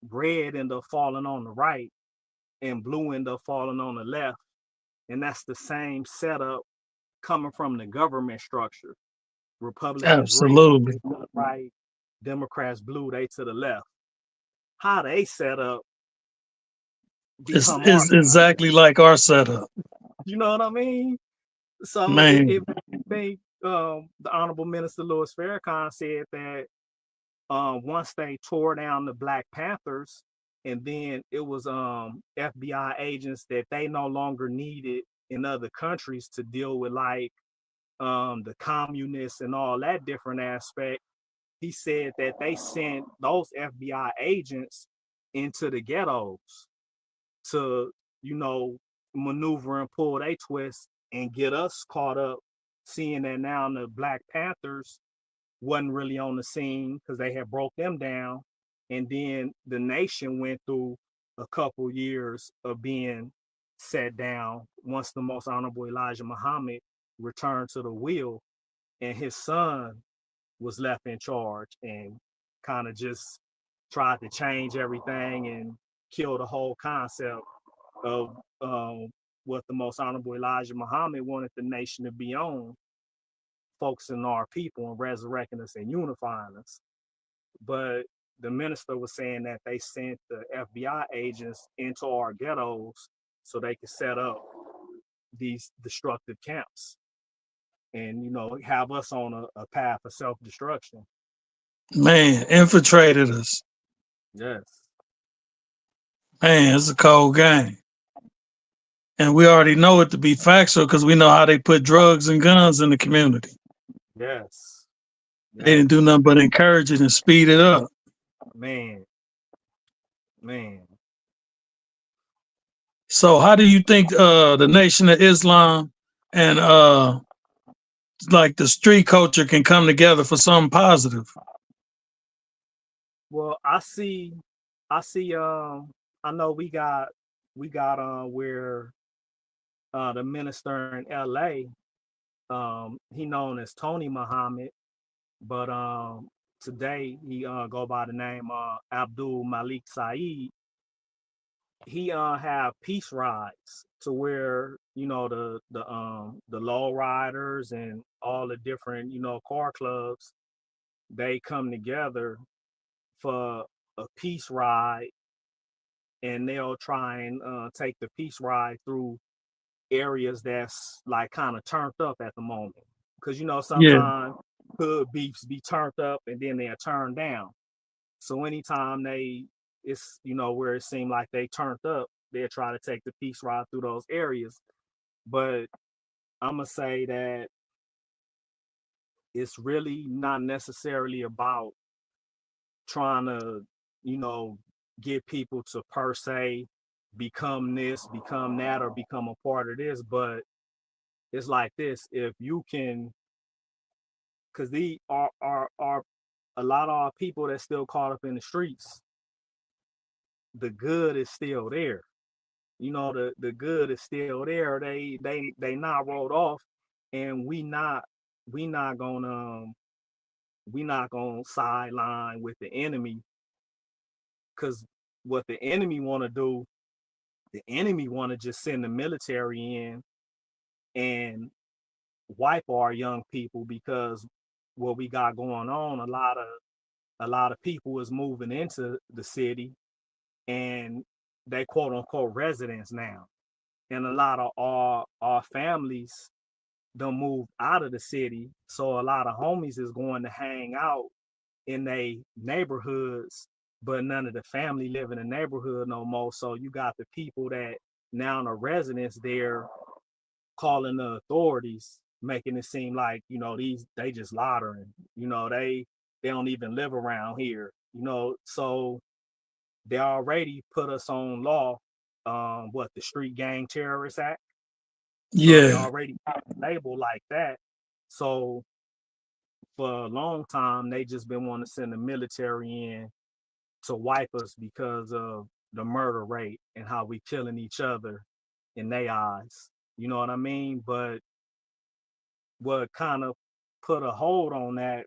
red end up falling on the right and blue end up falling on the left? And that's the same setup coming from the government structure. Republicans red, Absolutely. right, Democrats blue, they to the left. How they set up become our, It's exactly like our setup, you know what I mean? So man. it think the Honorable Minister Louis Farrakhan said that once they tore down the Black Panthers, and then it was FBI agents that they no longer needed in other countries to deal with like the communists and all that different aspect. He said that they sent those FBI agents into the ghettos to, you know, maneuver and pull they twist and get us caught up, seeing that now the Black Panthers wasn't really on the scene because they had broke them down. And then the nation went through a couple years of being set down once the most honorable Elijah Muhammad returned to the wheel and his son was left in charge and kind of just tried to change everything and kill the whole concept of what the most honorable Elijah Muhammad wanted the nation to be on, focusing on our people and resurrecting us and unifying us. But the minister was saying that they sent the FBI agents into our ghettos so they could set up these destructive camps and, you know, have us on a path of self-destruction. Man, infiltrated us. Yes. Man, it's a cold game. And we already know it to be factual because we know how they put drugs and guns in the community. Yes. They didn't do nothing but encourage it and speed it up. Man. So how do you think the Nation of Islam and like the street culture can come together for something positive? Well, I see I know we got where the minister in LA, he known as Tony Muhammad, but today he go by the name Abdul Malik Saeed. He have peace rides to where, you know, the low riders and all the different, you know, car clubs, they come together for a peace ride, and they'll try and take the peace ride through areas that's like kind of turned up at the moment. Because, you know, Yeah. sometimes hood beefs be turned up and then they're turned down. So anytime it's, you know, where it seemed like they turned up, they'll try to take the peace ride through those areas. But I'm going to say that it's really not necessarily about trying to, you know, get people to per se become this, become that, or become a part of this. But it's like this: if you can, because the are a lot of our people that's still caught up in the streets, the good is still there. You know, the good is still there. They not rolled off, and we not gonna sideline with the enemy, because what the enemy want to do, the enemy want to just send the military in and wipe our young people, because what we got going on, a lot of people is moving into the city and they quote unquote residents now, and a lot of our families don't move out of the city, so a lot of homies is going to hang out in they neighborhoods, but none of the family live in the neighborhood no more. So you got the people that now the residents there calling the authorities, making it seem like, you know, they just loitering, you know, they don't even live around here, you know. So they already put us on law, what, the Street Gang Terrorist Act. So they Yeah. already got the label like that. So for a long time, they just been wanting to send the military in to wipe us because of the murder rate and how we killing each other in their eyes. You know what I mean? But what kind of put a hold on that,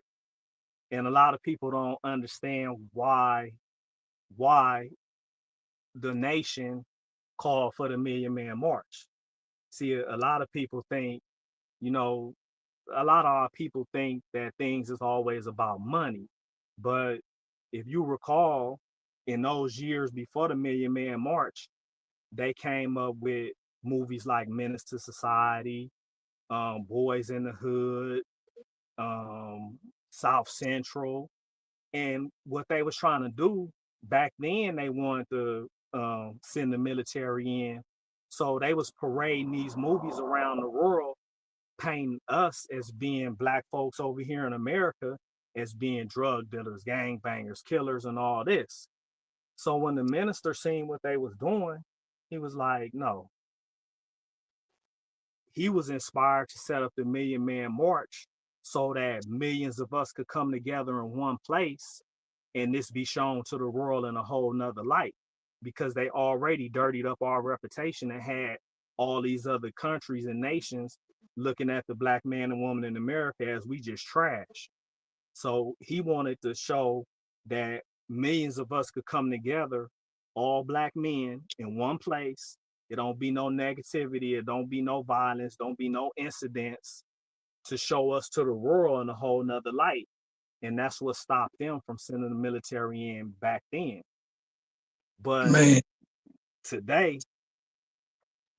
and a lot of people don't understand why the nation called for the Million Man March. See, a lot of people think, you know, a lot of our people think that things is always about money. But if you recall, in those years before the Million Man March, they came up with movies like Menace to Society, Boys in the Hood, um, South Central, and what they was trying to do back then, they wanted to send the military in, so they was parading these movies around the world, painting us as being black folks over here in America as being drug dealers, gang bangers, killers, and all this. So when the minister seen what they was doing, he was like, no. He was inspired to set up the Million Man March so that millions of us could come together in one place and this be shown to the world in a whole nother light, because they already dirtied up our reputation and had all these other countries and nations looking at the black man and woman in America as we just trash. So he wanted to show that millions of us could come together, all black men in one place. It don't be no negativity, it don't be no violence, don't be no incidents, to show us to the world in a whole nother light. And that's what stopped them from sending the military in back then. But Man, today,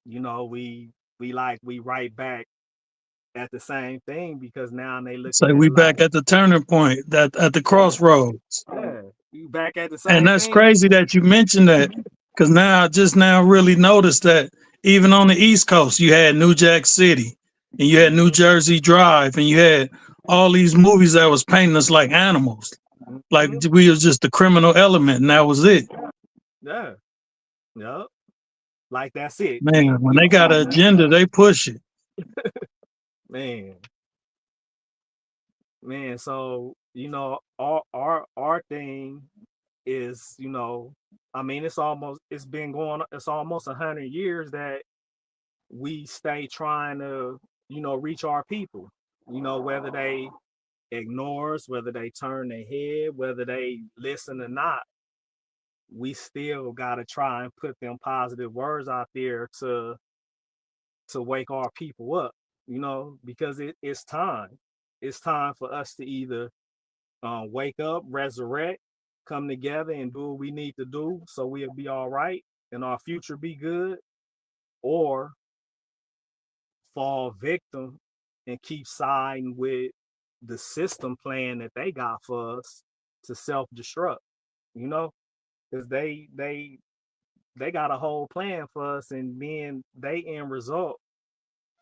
you know, we right back at the same thing, because now they look say at we it like, back at the turning point, that at the yeah, crossroads. yeah, you back at the And same that's thing. crazy that you mentioned that, because now I just now really noticed that even on the East Coast, you had New Jack City and you had New Jersey Drive and you had all these movies that was painting us like animals, like Mhm. we was just the criminal element, and that was it. Yeah, yep. Like that's it. Man, We when we they don't got want an nothing agenda, else. they push it. Man, man. So, our thing is, I mean, it's been going, it's almost 100 years that we stay trying to, reach our people, whether they ignore us, whether they turn their head, whether they listen or not, we still got to try and put them positive words out there to wake our people up, because it's time. It's time for us to either wake up, resurrect, come together and do what we need to do so we'll be all right and our future be good, or fall victim and keep siding with the system plan that they got for us to self-destruct, you know, because they got a whole plan for us, and then they end result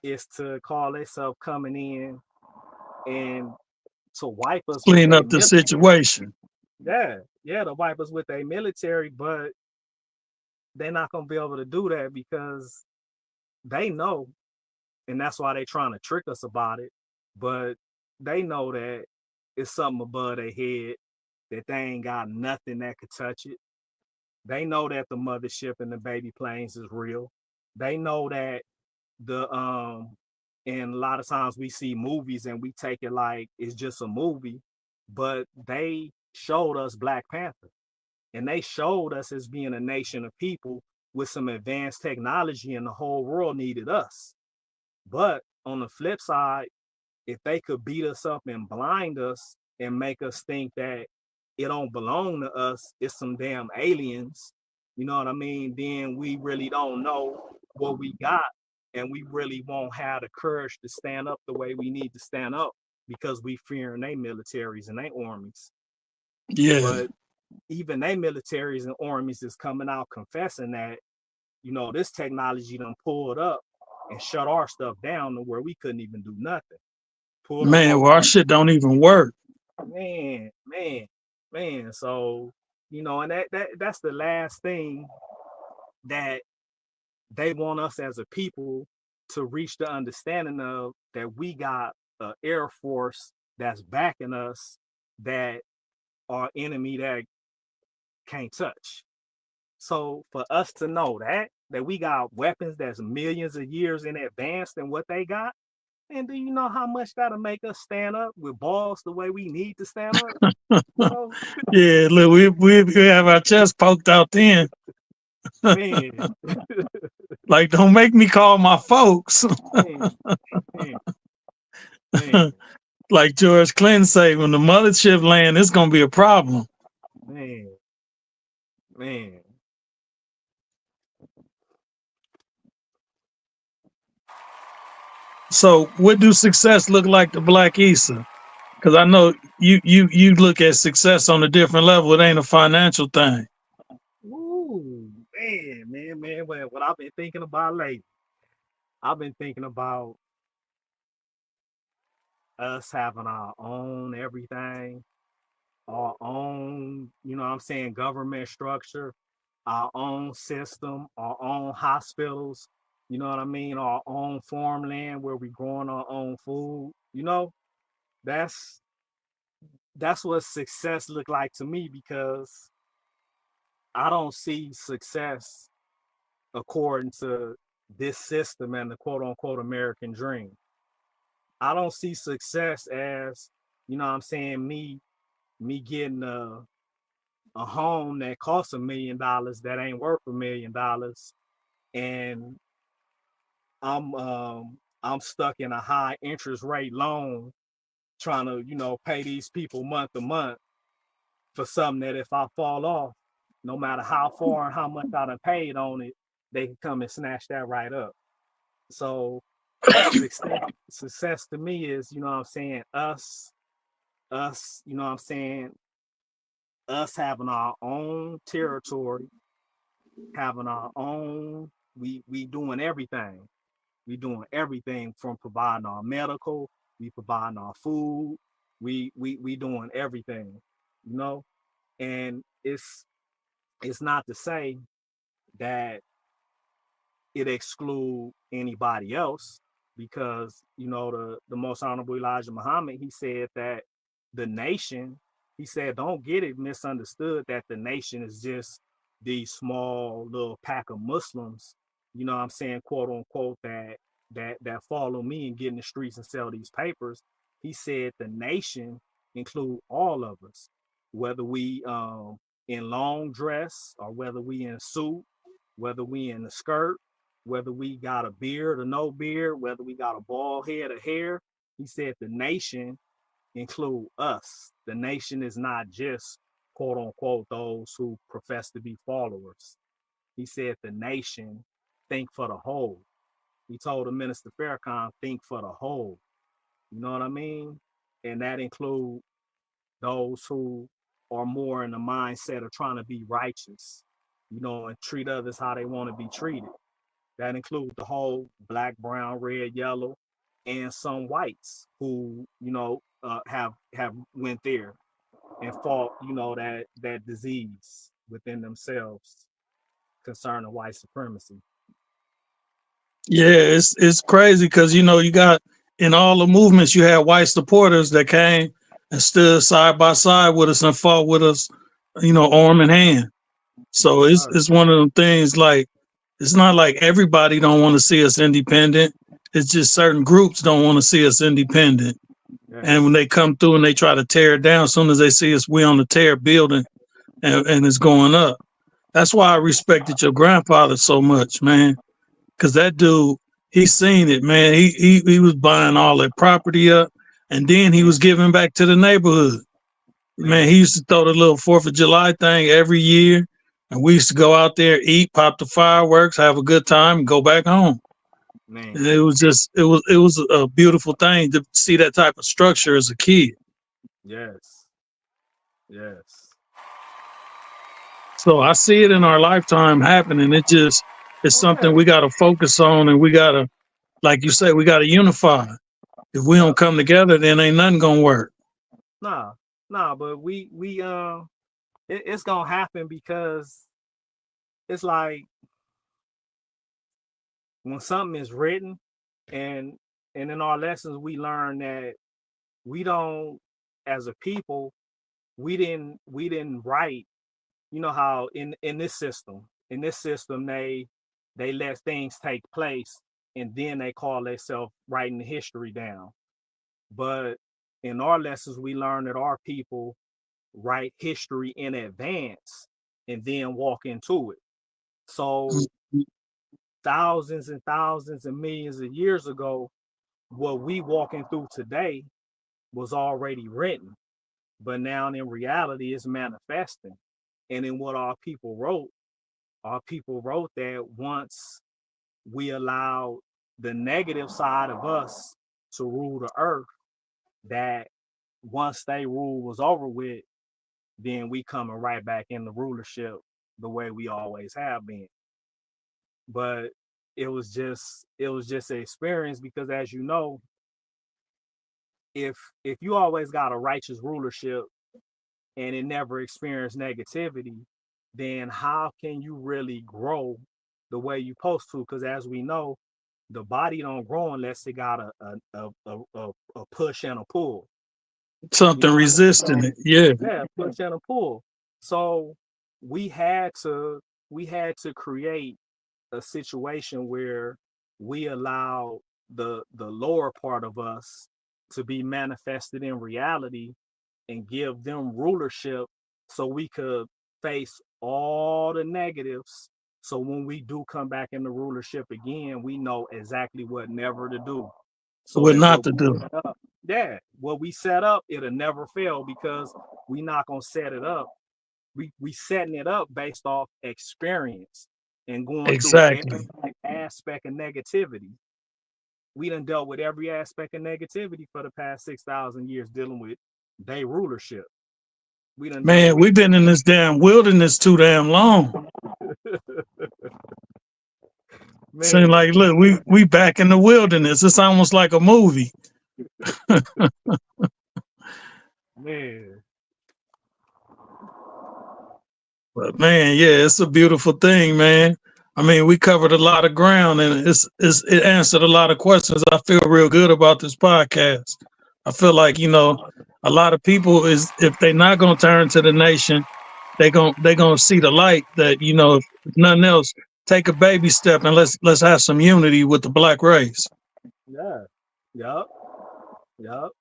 is to call themselves coming in and to wipe us with Clean a up the military. situation. Yeah, to wipe us with a military, but they're not gonna be able to do that because they know, and that's why they trying to trick us about it. But they know that it's something above their head, that they ain't got nothing that could touch it. They know that the mothership and the baby planes is real. They know that the and a lot of times we see movies and we take it like it's just a movie, but they showed us Black Panther, and they showed us as being a nation of people with some advanced technology, and the whole world needed us. But on the flip side, if they could beat us up and blind us and make us think that it don't belong to us, it's some damn aliens, you know what I mean? Then we really don't know what we got, and we really won't have the courage to stand up the way we need to stand up, because we fearing their militaries and their armies. Yeah. But even their militaries and armies is coming out confessing that, this technology done pulled up and shut our stuff down to where we couldn't even do nothing. Pull the Man, rope well, our on, shit don't even work. man, man, man. So, and that's the last thing that they want us as a people to reach the understanding of that we got an Air Force that's backing us, that our enemy that can't touch. So for us to know that we got weapons that's millions of years in advance than what they got, and do you know how much that'll make us stand up with balls the way we need to stand up? You know, Yeah, look, we have our chest poked out then. man, Like, don't make me call my folks. man, man, man, Like George Clinton say, when the mothership land, it's gonna be a problem. man, man. So, what do success look like to Black Issa? Because I know you look at success on a different level. It ain't a financial thing. Ooh, man. What I've been thinking about lately, I've been thinking about us having our own everything, our own, you know what I'm saying, government structure, our own system, our own hospitals, you know what I mean, our own farmland where we growing our own food. You know, that's that's what success look like to me, because I don't see success according to this system and the quote unquote American dream. I don't see success as, you know what I'm saying, me getting a home that costs $1 million that ain't worth $1 million, and I'm stuck in a high interest rate loan trying to, you know, pay these people month to month for something that if I fall off, no matter how far and how much I done paid on it, they can come and snatch that right up. So success to me is, you know what I'm saying, us, you know what I'm saying, us having our own territory, having our own, we doing everything. We doing everything from providing our medical, we providing our food, we doing everything, you know. And it's not to say that it exclude anybody else, because you know the most honorable Elijah Muhammad, he said that the nation, he said, don't get it misunderstood that the nation is just these small little pack of Muslims, you know what I'm saying, quote unquote, that follow me and get in the streets and sell these papers. He said the nation include all of us, whether we in long dress or whether we in a suit, whether we in a skirt, whether we got a beard or no beard, whether we got a bald head or hair. He said the nation include us. The nation is not just quote unquote those who profess to be followers. He said the nation think for the whole. He told the Minister Farrakhan, think for the whole. You know what I mean? And that include those who are more in the mindset of trying to be righteous, you know, and treat others how they want to be treated. That includes the whole black, brown, red, yellow, and some whites who, you know, have went there and fought, you know, that disease within themselves concerning white supremacy. Yeah, it's crazy because you know you got in all the movements you had white supporters that came and stood side by side with us and fought with us, you know, arm in hand. So Yes, sir. it's one of them things like it's not like everybody don't want to see us independent. It's just certain groups don't want to see us independent. And when Yes. they come through and they try to tear it down, as soon as they see us, we on the tear building and it's going up. That's why I respected your grandfather so much, man. Cause that dude, he seen it, man. He was buying all that property up, and then he Man, was giving back to the neighborhood. Man, man, he used to throw the little 4th of July thing every year, and we used to go out there, eat, pop the fireworks, have a good time, and go back home. And man. it was just it was a beautiful thing to see that type of structure as a kid. Yes. Yes. So I see it in our lifetime happening. It's Oh something yeah. we got to focus on, and we got to, like you said, we got to unify. If we don't Yep. come together, then ain't nothing gonna work. Nah, nah, but we it's gonna happen because it's like when something is written, And in our lessons we learned that we don't, as a people, we didn't write, you know how in this system they let things take place and then they call themselves writing the history down. But in our lessons we learn that our people write history in advance and then walk into it. So thousands and thousands and millions of years ago, what we walking through today was already written, but now in reality it's manifesting. And in what our people wrote that once we allowed the negative side of us to rule the earth, that once they rule was over with, then we coming right back in the rulership the way we always have been. But it was just an experience because, as you know, if you always got a righteous rulership and it never experienced negativity, then how can you really grow the way you supposed to? Because as we know, the body don't grow unless it got a push and a pull. You Something know what I mean? resisting So it. Yeah. yeah, push and a pull. So we had to we had to create a situation where we allow the lower part of us to be manifested in reality and give them rulership so we could face all the negatives. So when we do come back in the rulership again, we know exactly what never to do. So What that not what to we do. set up, yeah, what we set up, it'll never fail because we not gonna set it up. We setting it up based off experience and going through Exactly. every aspect of negativity. We done dealt with every aspect of negativity for the past 6,000 years dealing with their rulership. We done dealt Man, with we've been in this damn wilderness too damn long. Seems man, like, look, we back in the wilderness. It's almost like a movie. man. But man, yeah, it's a beautiful thing, man. I mean, we covered a lot of ground and it answered a lot of questions. I feel real good about this podcast. I feel like, a lot of people is if they're not gonna turn to the nation, they gonna see the light that, if nothing else, take a baby step and let's have some unity with the black race. Yeah. Yup. Yup.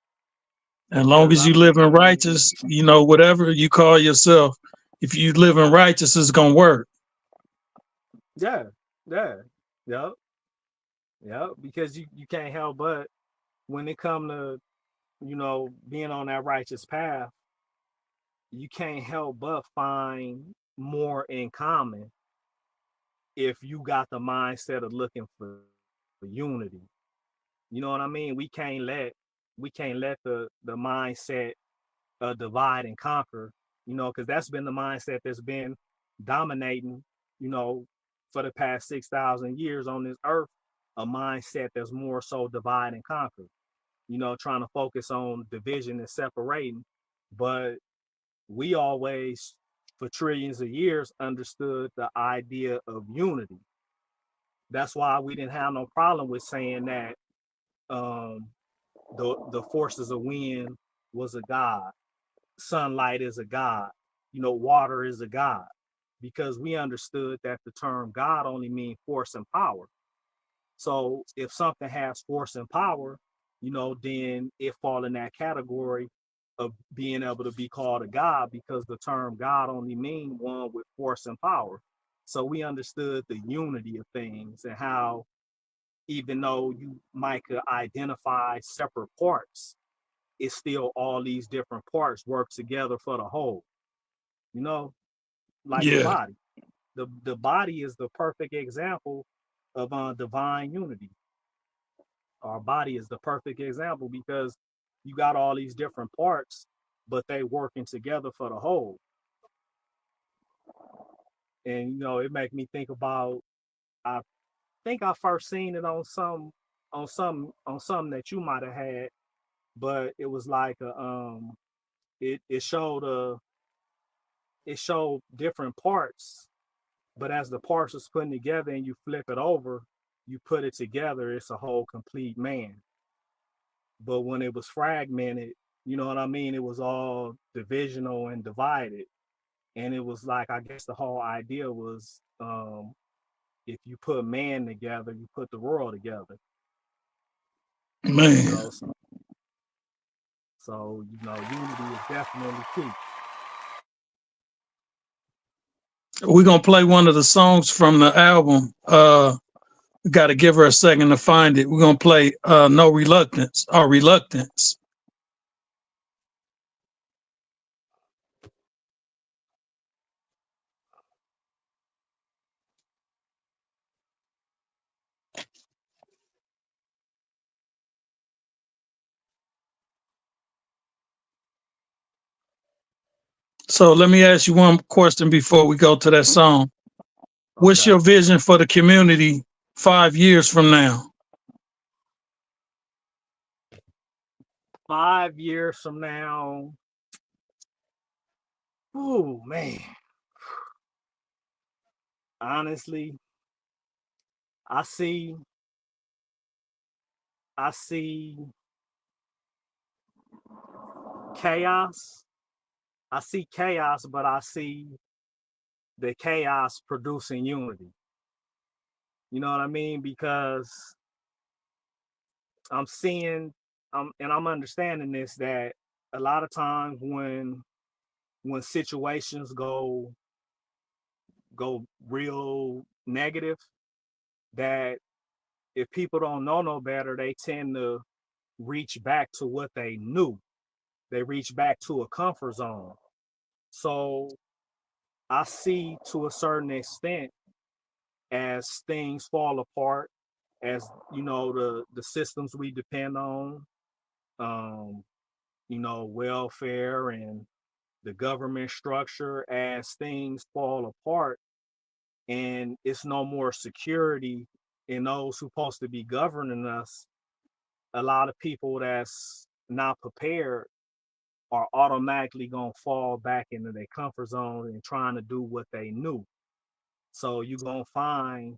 As long Because as I you live in mean, righteous, whatever you call yourself, if you live in righteous, it's gonna work. yeah, yeah, yup, yup. Because you can't help but when it come to, being on that righteous path, you can't help but find more in common if you got the mindset of looking for unity. You know what I mean? We can't let the mindset divide and conquer, because that's been the mindset that's been dominating, you know, for the past 6,000 years on this earth, a mindset that's more so divide and conquer, trying to focus on division and separating. But we always, for trillions of years, understood the idea of unity. That's why we didn't have no problem with saying that um, the forces of wind was a god, sunlight is a god, water is a god, because we understood that the term God only means force and power. So if something has force and power, then it fall in that category of being able to be called a god, because the term God only means one with force and power. So we understood the unity of things and how even though you might could identify separate parts, it's still all these different parts work together for the whole, you know, like the Yeah. body. The body is the perfect example of divine unity. Our body is the perfect example because you got all these different parts, but they working together for the whole. And it make me think about, I think I first seen it on something that you might have had, but it was like it showed different parts, but as the parts was putting together and you flip it over, you put it together, it's a whole complete man. But when it was fragmented, you know what I mean? It was all divisional and divided. And it was like, I guess the whole idea was, if you put man together, you put the world together. Man. You know, so you know, unity is definitely key. We're gonna play one of the songs from the album. Got to give her a second to find it. We're gonna play No Reluctance or Reluctance. So let me ask you one question before we go to that song. What's Okay. your vision for the community 5 years from now? 5 years from now, oh man. Honestly, I see chaos. I see chaos, but I see the chaos producing unity. You know what I mean? Because I'm seeing, and I'm understanding this, that a lot of times when situations go real negative, that if people don't know no better, they tend to reach back to what they knew. They reach back to a comfort zone. So I see, to a certain extent, as things fall apart, as you know, the systems we depend on, you know, welfare and the government structure, as things fall apart and it's no more security in those who supposed to be governing us, a lot of people that's not prepared are automatically gonna fall back into their comfort zone and trying to do what they knew. So you're gonna find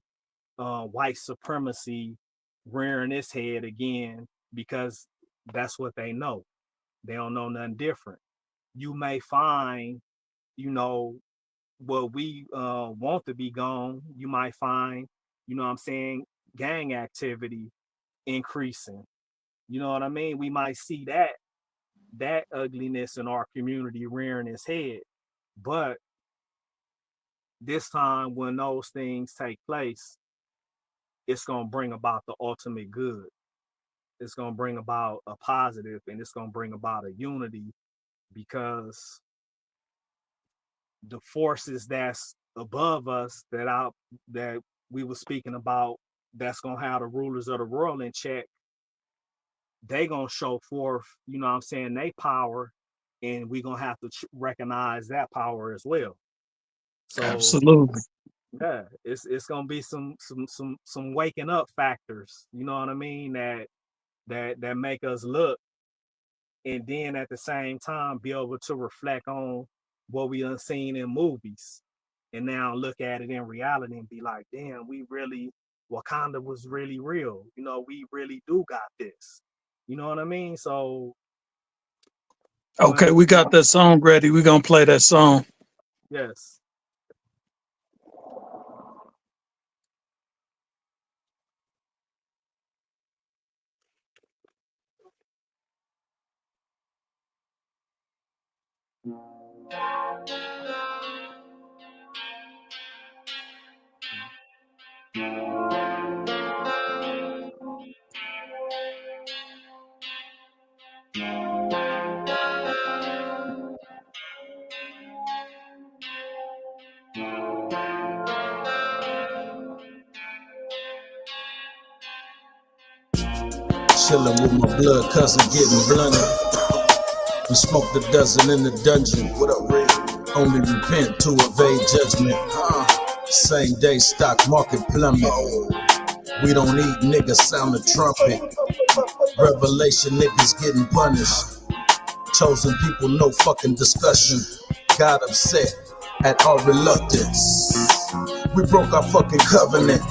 white supremacy rearing its head again, because that's what they know. They don't know nothing different. You may find, you know, what we want to be gone. You might find, you know what I'm saying, gang activity increasing. You know what I mean? We might see that ugliness in our community rearing its head. But this time, when those things take place, it's going to bring about the ultimate good. It's going to bring about a positive, and it's going to bring about a unity, because the forces that's above us that we were speaking about, that's going to have the rulers of the world in check, they going to show forth, you know what I'm saying, they power, and we're going to have to recognize that power as well. So Absolutely. yeah, it's gonna be some waking up factors, you know what I mean, that make us look, and then at the same time be able to reflect on what we unseen in movies, and now look at it in reality and be like, damn, we really, Wakanda was really real. You know, we really do got this. You know what I mean? So Okay, we got that song ready. We're gonna play that song. yes. Chillin' with my blood cousin getting blunted. We smoked a dozen in the dungeon. What up, Ray? Only repent to evade judgment. Same day stock market plummet. We don't eat niggas sound the trumpet. Revelation niggas getting punished. Chosen people, no fucking discussion. Got upset at our reluctance. We broke our fucking covenant.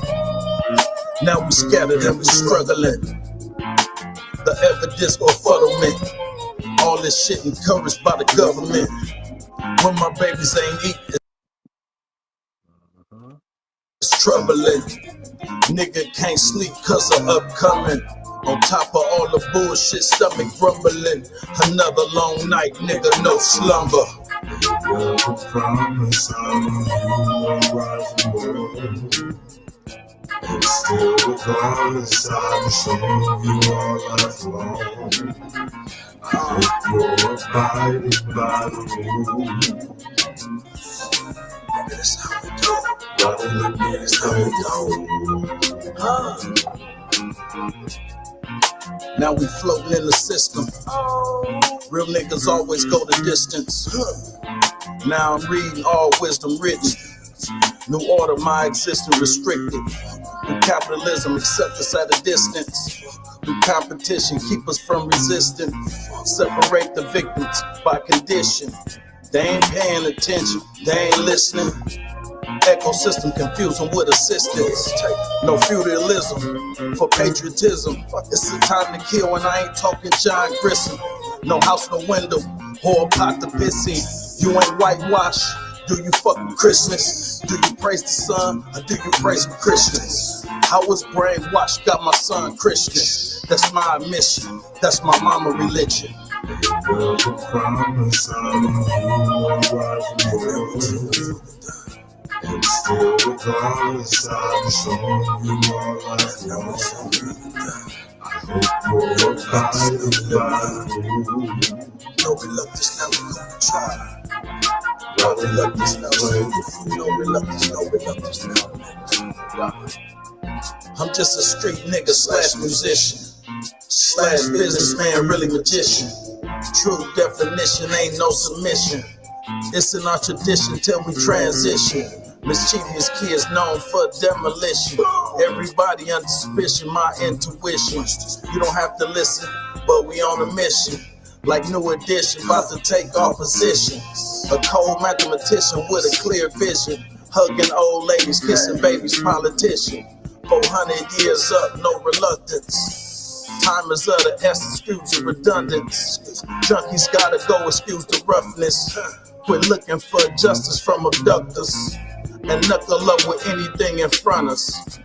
Now we scattered and we struggling. The evidence befuddlement. All this shit encouraged by the government. When my babies ain't eating, it's troubling. Nigga can't sleep cause of upcoming. On top of all the bullshit, stomach rumbling. Another long night, nigga, no slumber. There's a promise I'm you rising world. And still regardless, I'm showing you all life long. I hope you're abiding by the rules. That's how we go. Running the That's how we go. Now we floating in the system. Real niggas always go the distance. Now I'm reading all wisdom written. New order, my existence restricted. Through capitalism, accept us at a distance. Through competition, keep us from resisting. Separate the victims by condition. They ain't paying attention, they ain't listening. Ecosystem confusing with assistance. No feudalism for patriotism. It's the time to kill and I ain't talking John Grissom. No house, no window, or a pot to piss in. You ain't whitewash. Do you fuck with Christmas? Do you praise the sun or do you praise the Christians? I was brainwashed, got my son Christian. That's my mission, that's my mama religion. There's a promise I'm you rising world. And still regardless, I'm showing you all life long. I hope you're abiding by the rules. No reluctance, now we gonna try. No Running the reluctance, now no reluctance, no reluctance, now. I'm just a street nigga slash musician, slash businessman, really magician. True definition ain't no submission. It's in our tradition till we transition. Mischievous kids known for demolition. Everybody under suspicion, my intuition. You don't have to listen, but we on a mission. Like New Edition, about to take our position. A cold mathematician with a clear vision. Hugging old ladies, kissing babies, politician. 400 years up, no reluctance. Time is of the essence, excuse the redundance. Junkies gotta go, excuse the roughness. Quit looking for justice from abductors. And knuckle up with anything in front of us.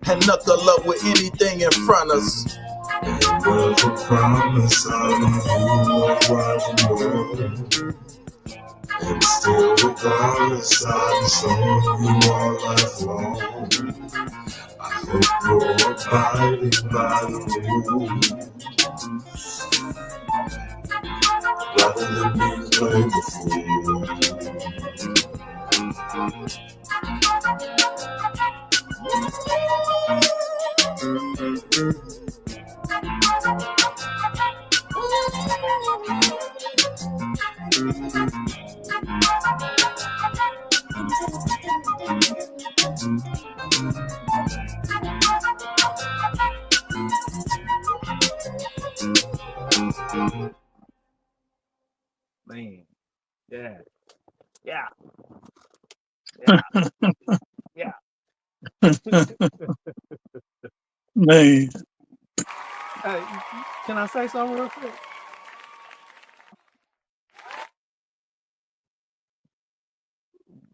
And knuckle up with anything in front of us. There's a promise I'm you rising world. And still regardless, I'm showing you all life long. I hope you're abiding by the rules. Rather than me play the Man, yeah, yeah, yeah, Man, Hey, can I say something real quick?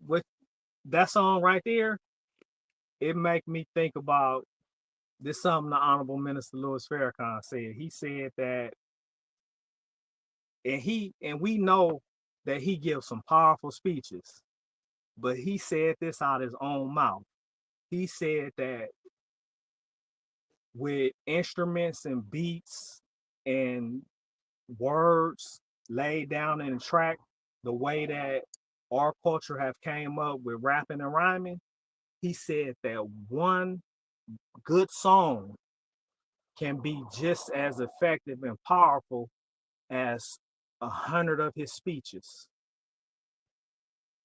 With that song right there, it make me think about this. Something the Honorable Minister Louis Farrakhan said. He said that, and we know that he gives some powerful speeches, but he said this out his own mouth. He said that with instruments and beats and words laid down in the track, the way that our culture have came up with rapping and rhyming, he said that one good song can be just as effective and powerful as 100 of his speeches.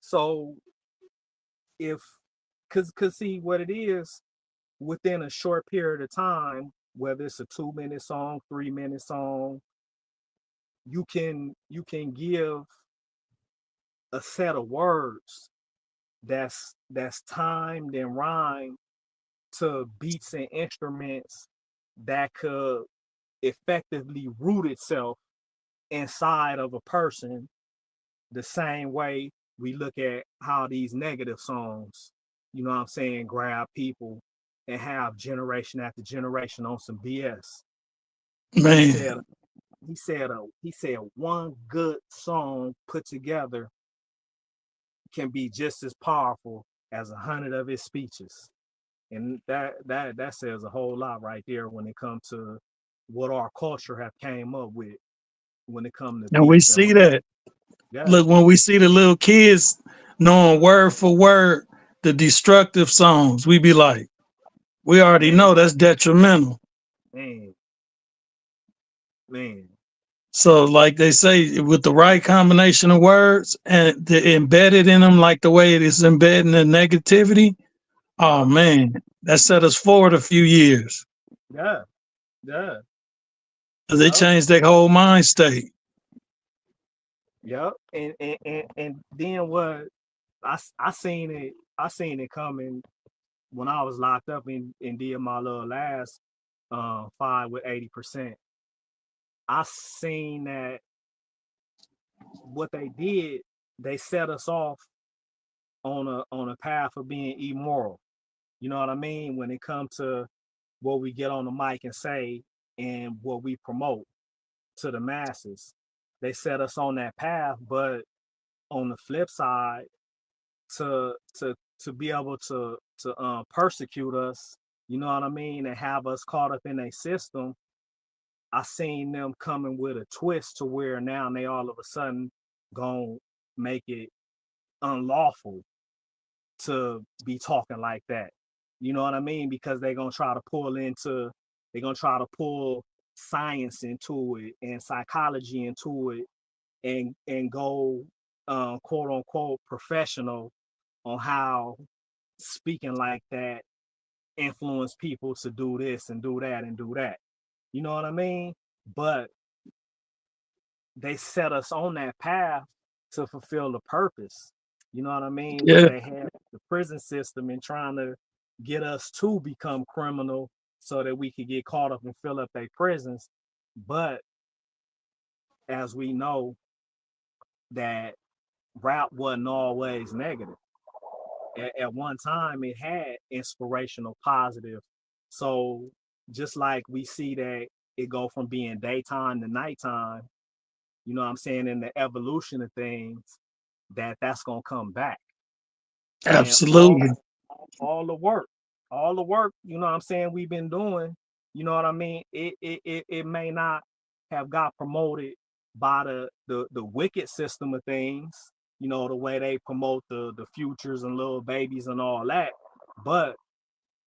So if, cause see what it is, within a short period of time, whether it's a 2-minute song, 3-minute song, you can give a set of words that's timed and rhymed to beats and instruments that could effectively root itself inside of a person, the same way we look at how these negative songs, you know what I'm saying, grab people and have generation after generation on some BS. He Man, said he said one good song put together can be just as powerful as 100 of his speeches. And that says a whole lot right there when it comes to what our culture have came up with when it comes to and we beats and see that. yeah, Look, when we see the little kids knowing word for word the destructive songs, we be like, we already man, know that's detrimental. man, man. So, like they say, with the right combination of words and the embedded in them, like the way it is embedding the negativity, oh Yup. man, that set us forward a few years. Yeah, yeah, 'Cause they yep, changed their whole mind state. yep. And then what I seen it coming when I was locked up and did my little last 5 with 80%. I seen that what they did, they set us off on a path of being immoral. You know what I mean? When it comes to what we get on the mic and say and what we promote to the masses. They set us on that path, but on the flip side, to be able to persecute us, you know what I mean, and have us caught up in a system, I seen them coming with a twist to where now they all of a sudden gonna make it unlawful to be talking like that. You know what I mean? Because they're gonna try to pull science into it and psychology into it and go quote unquote professional on how speaking like that influence people to do this and do that and do that. You know what I mean? But they set us on that path to fulfill the purpose. You know what I mean? Where Yeah, they had the prison system and trying to get us to become criminal so that we could get caught up and fill up their prisons. But as we know, that rap wasn't always negative. At one time, it had inspirational, positive. So just like we see that it go from being daytime to nighttime, you know what I'm saying, in the evolution of things, that's gonna come back. And absolutely. all the work, all the work, you know what I'm saying, we've been doing, you know what I mean? It may not have got promoted by the wicked system of things, you know, the way they promote the futures and little babies and all that. But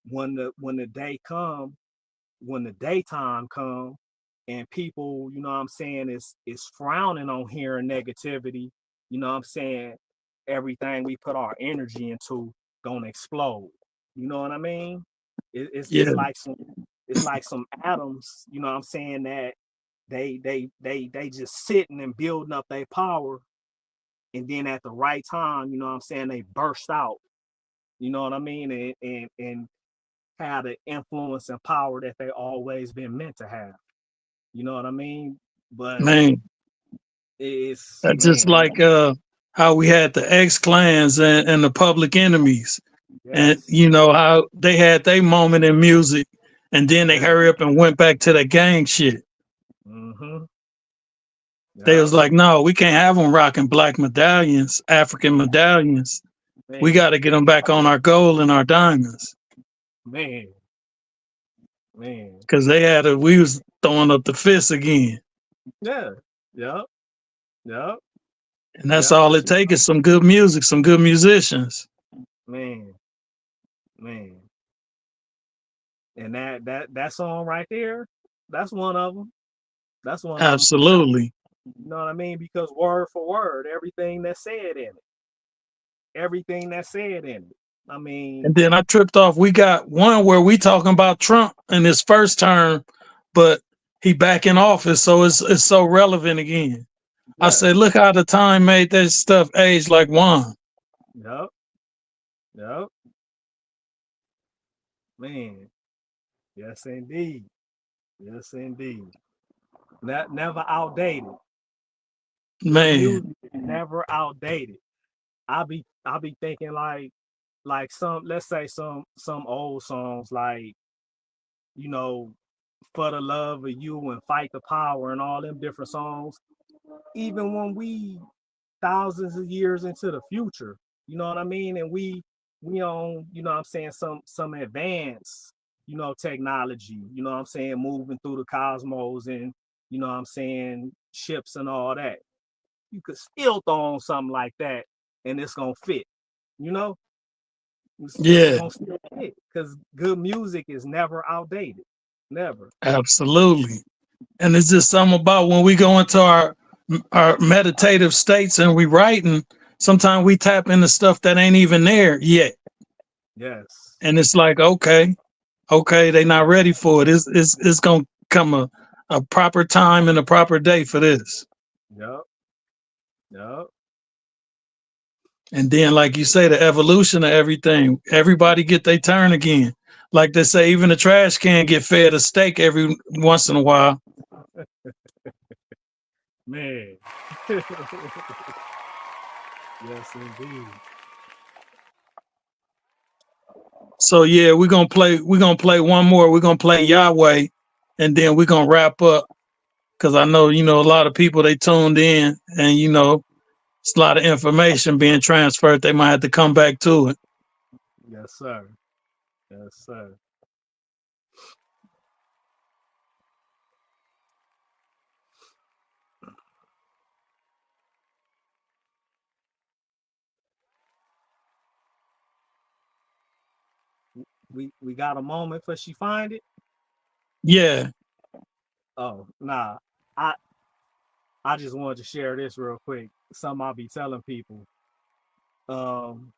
when the day come, when the daytime come and people, you know what I'm saying, is frowning on hearing negativity, you know what I'm saying, everything we put our energy into gonna explode. You know what I mean? It's Yeah, like some atoms, you know what I'm saying, that they just sitting and building up their power, and then at the right time, you know what I'm saying, they burst out, you know what I mean, and have the influence and power that they always been meant to have. You know what I mean? But man. it's That's just man, like how we had the X clans and the public enemies. And yes, you know how they had their moment in music and then they yeah, hurry up and went back to the gang shit. mm-hmm, They yeah, was like, no, we can't have them rocking black medallions, African medallions. We man, got to get them back on our gold and our diamonds man, man, because we was throwing up the fist again. yeah, yep, yep, And that's yep, all but it takes is some good music, some good musicians. man, man, and that song right there, that's one of them. That's one of them for sure. Absolutely. You know what I mean? Because word for word, everything that's said in it, everything that's said in it. I And mean, then I tripped off. We got one where we talking about Trump in his first term, but he back in office, so it's so relevant again. I yeah, said, look how the time made that stuff age like wine. yep, yep, Man, yes indeed. Yes indeed. Never outdated. Good Man, music is never outdated. I be thinking like some, let's say some old songs like, you know, For the Love of You and Fight the Power and all them different songs. Even when we thousands of years into the future, you know what I mean? And we on, you know what I'm saying, some advanced, you know, technology, you know what I'm saying, moving through the cosmos and, you know what I'm saying, ships and all that. You could still throw on something like that and it's gonna fit, you know? It's yeah, gonna still fit because good music is never outdated. Never. absolutely. And it's just something about when we go into our meditative states and we writing, sometimes we tap into stuff that ain't even there yet. Yes. And it's like, okay, they not ready for it. It's gonna come a proper time and a proper day for this. Yep. Yep. And then, like you say, the evolution of everything, everybody get their turn again. Like they say, even the trash can get fed a steak every once in a while. Man. Yes, indeed. So yeah, we're gonna play one more. We're gonna play Yahweh, and then we're gonna wrap up. Cause I know, you know, a lot of people they tuned in and you know, it's a lot of information being transferred. They might have to come back to it. Yes, sir. Yes, sir. We got a moment for she find it. Yeah, Oh, nah. I just wanted to share this real quick. Something I'll be telling people. Um,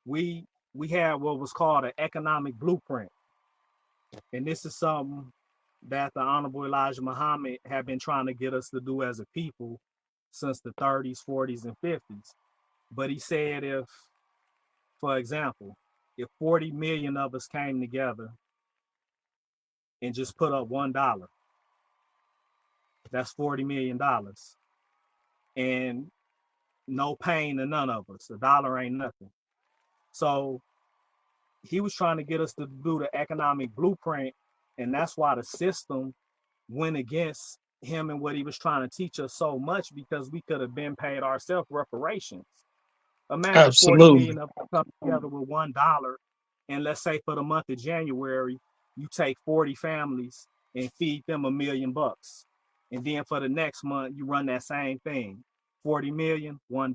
we we had what was called an economic blueprint, and this is something that the Honorable Elijah Muhammad had been trying to get us to do as a people since the 30s, 40s, and 50s. But he said if, for example, if 40 million of us came together and just put up $1, that's $40 million. And no pain to none of us. A dollar ain't nothing. So he was trying to get us to do the economic blueprint. And that's why the system went against him and what he was trying to teach us so much, because we could have been paid ourselves reparations. Imagine 40 absolutely, million of us come together with $1. And let's say for the month of January, you take 40 families and feed them $1 million. And then for the next month, you run that same thing. 40 million, $1.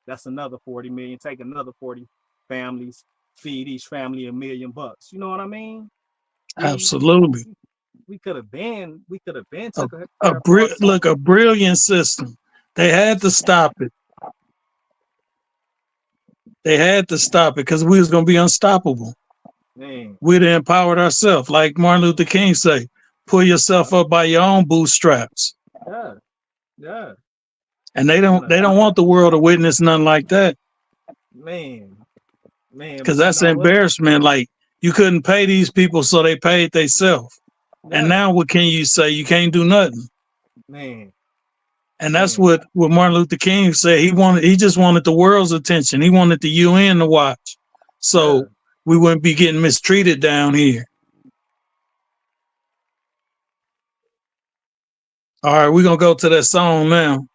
That's another 40 million. Take another 40 families, feed each family $1 million. You know what I mean? We absolutely. could have been A, took care of look, ourselves. a brilliant system. They had to stop it. They had to stop it because we was gonna be unstoppable. Man, We'd have empowered ourselves, like Martin Luther King say, pull yourself up by your own bootstraps. yeah, yeah. And And they don't want the world to witness nothing like that. man, Because but you that's an know what? embarrassment. Like you couldn't pay these people, so they paid themselves. And Yeah, now what can you say? You can't do nothing. man, And that's man, what Martin Luther King said. He just wanted the world's attention. He wanted the UN to watch. yeah. So we wouldn't be getting mistreated down here. All right, we're gonna go to that song now.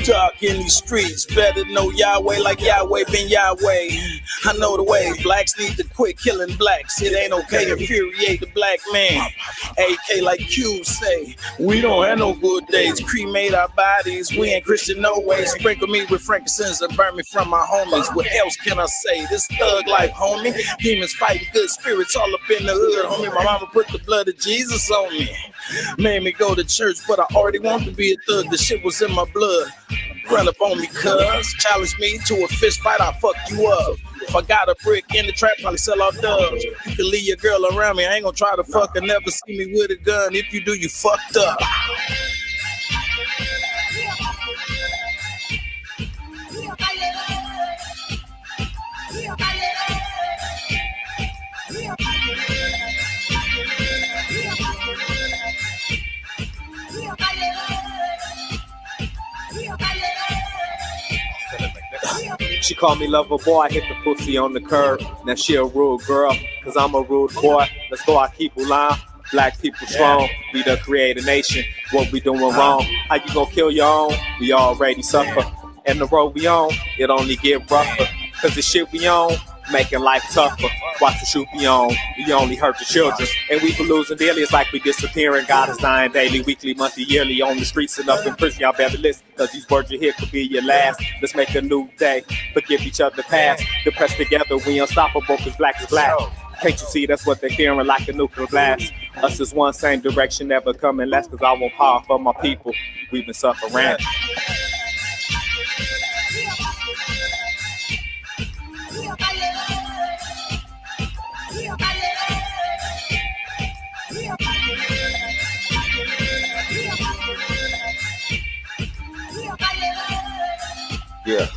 Dark in these streets, better know Yahweh like Yahweh been Yahweh. I know the way, blacks need to quit killing blacks. It ain't okay to infuriate the black man. AK like Q say, we don't have no good days. Cremate our bodies, we ain't Christian no way. Sprinkle me with frankincense and burn me from my homies. What else can I say? This thug life, homie. Demons fighting good spirits all up in the hood, homie. My mama put the blood of Jesus on me. Made me go to church, but I already wanted to be a thug. The shit was in my blood. run up on me, cuz. Challenge me to a fist fight, I'll fuck you up. If I got a brick in the trap, probably sell out dubs. You can leave your girl around me, I ain't gonna try to fuck her. Never see me with a gun. If you do, you fucked up. She called me lover boy, I hit the pussy on the curb. Now she a rude girl, cause I'm a rude boy. Let's go, I keep line. Black people strong, we the creator nation. What we doing wrong? How you gonna kill your own? We already suffer. And the road we on, it only get rougher. Cause the shit we on, making life tougher. Watch the shoot be on, we only hurt the children. And we be losing daily, it's like we disappearing. God is dying daily, weekly, monthly, yearly. On the streets and up in prison, y'all better listen. Cause these words you hear could be your last. Let's make a new day, forgive each other past. Depressed together, we unstoppable cause black is black. Can't you see that's what they're fearing like a nuclear blast? Us is one same direction, never coming less. Cause I want power for my people, we've been suffering. Yeah.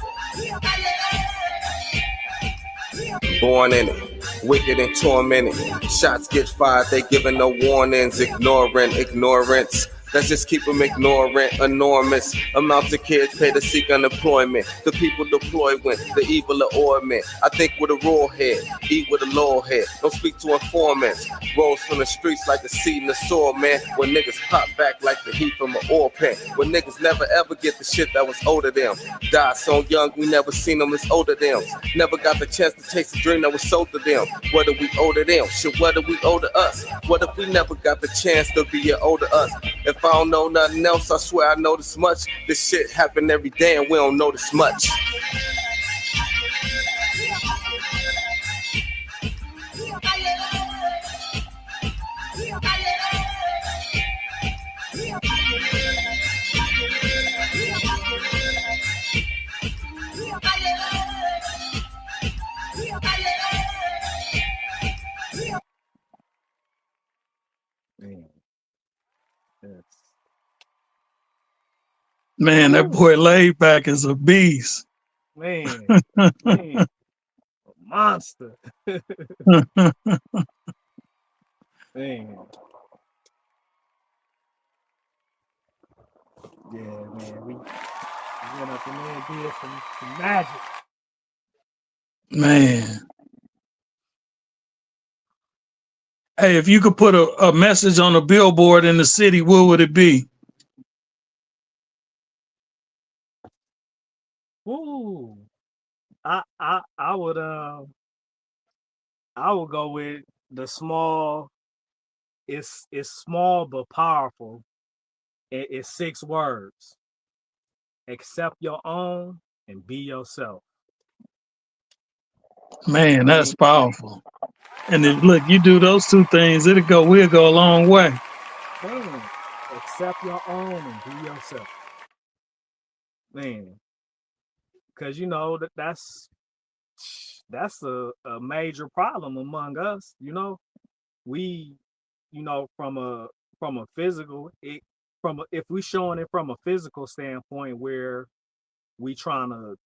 Born in it, wicked and tormented. Shots get fired, they giving no warnings. Ignoring ignorance. Let's just keep them ignorant, enormous amounts of kids pay to seek unemployment. The people deploy when the evil of ornament. I think with a raw head, eat with a low head. Don't speak to informants. Rolls from the streets like the seed in the soil, man. When niggas pop back like the heat from an oil pan. When niggas never ever get the shit that was older them. Died so young, we never seen them as older them. Never got the chance to taste the dream that was sold to them. What do we owe to them? Shit, what do we owe to us? What if we never got the chance to be an older us? If I don't know nothing else, I swear I know this much. This shit happen every day and we don't know this much. Man, that boy laid back is a beast. Man, man, a monster. Man. Yeah, man, we went up in there and did some magic. Man. Hey, if you could put a message on a billboard in the city, what would it be? Ooh, I would go with the small. It's small but powerful. It's 6 words. Accept your own and be yourself. Man, that's powerful. And if, look, you do those 2 things, we'll go a long way. Man, accept your own and be yourself. Man, because you know that's a major problem among us. You know, we, you know, from a physical, if we showing it from a physical standpoint, where we trying to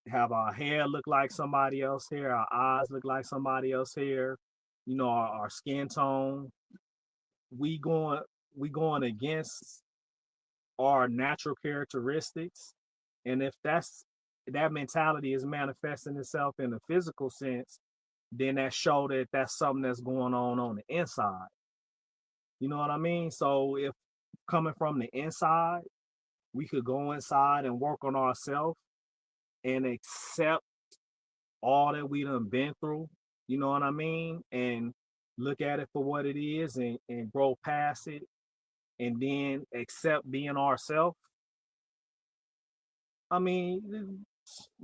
have our hair look like somebody else hair, our eyes look like somebody else hair, you know, our skin tone, we going against our natural characteristics. And if that mentality is manifesting itself in a physical sense, then that show that that's something that's going on the inside. You know what I mean? So if coming from the inside, we could go inside and work on ourselves and accept all that we done been through, you know what I mean? And look at it for what it is and grow past it, and then accept being ourselves. I mean,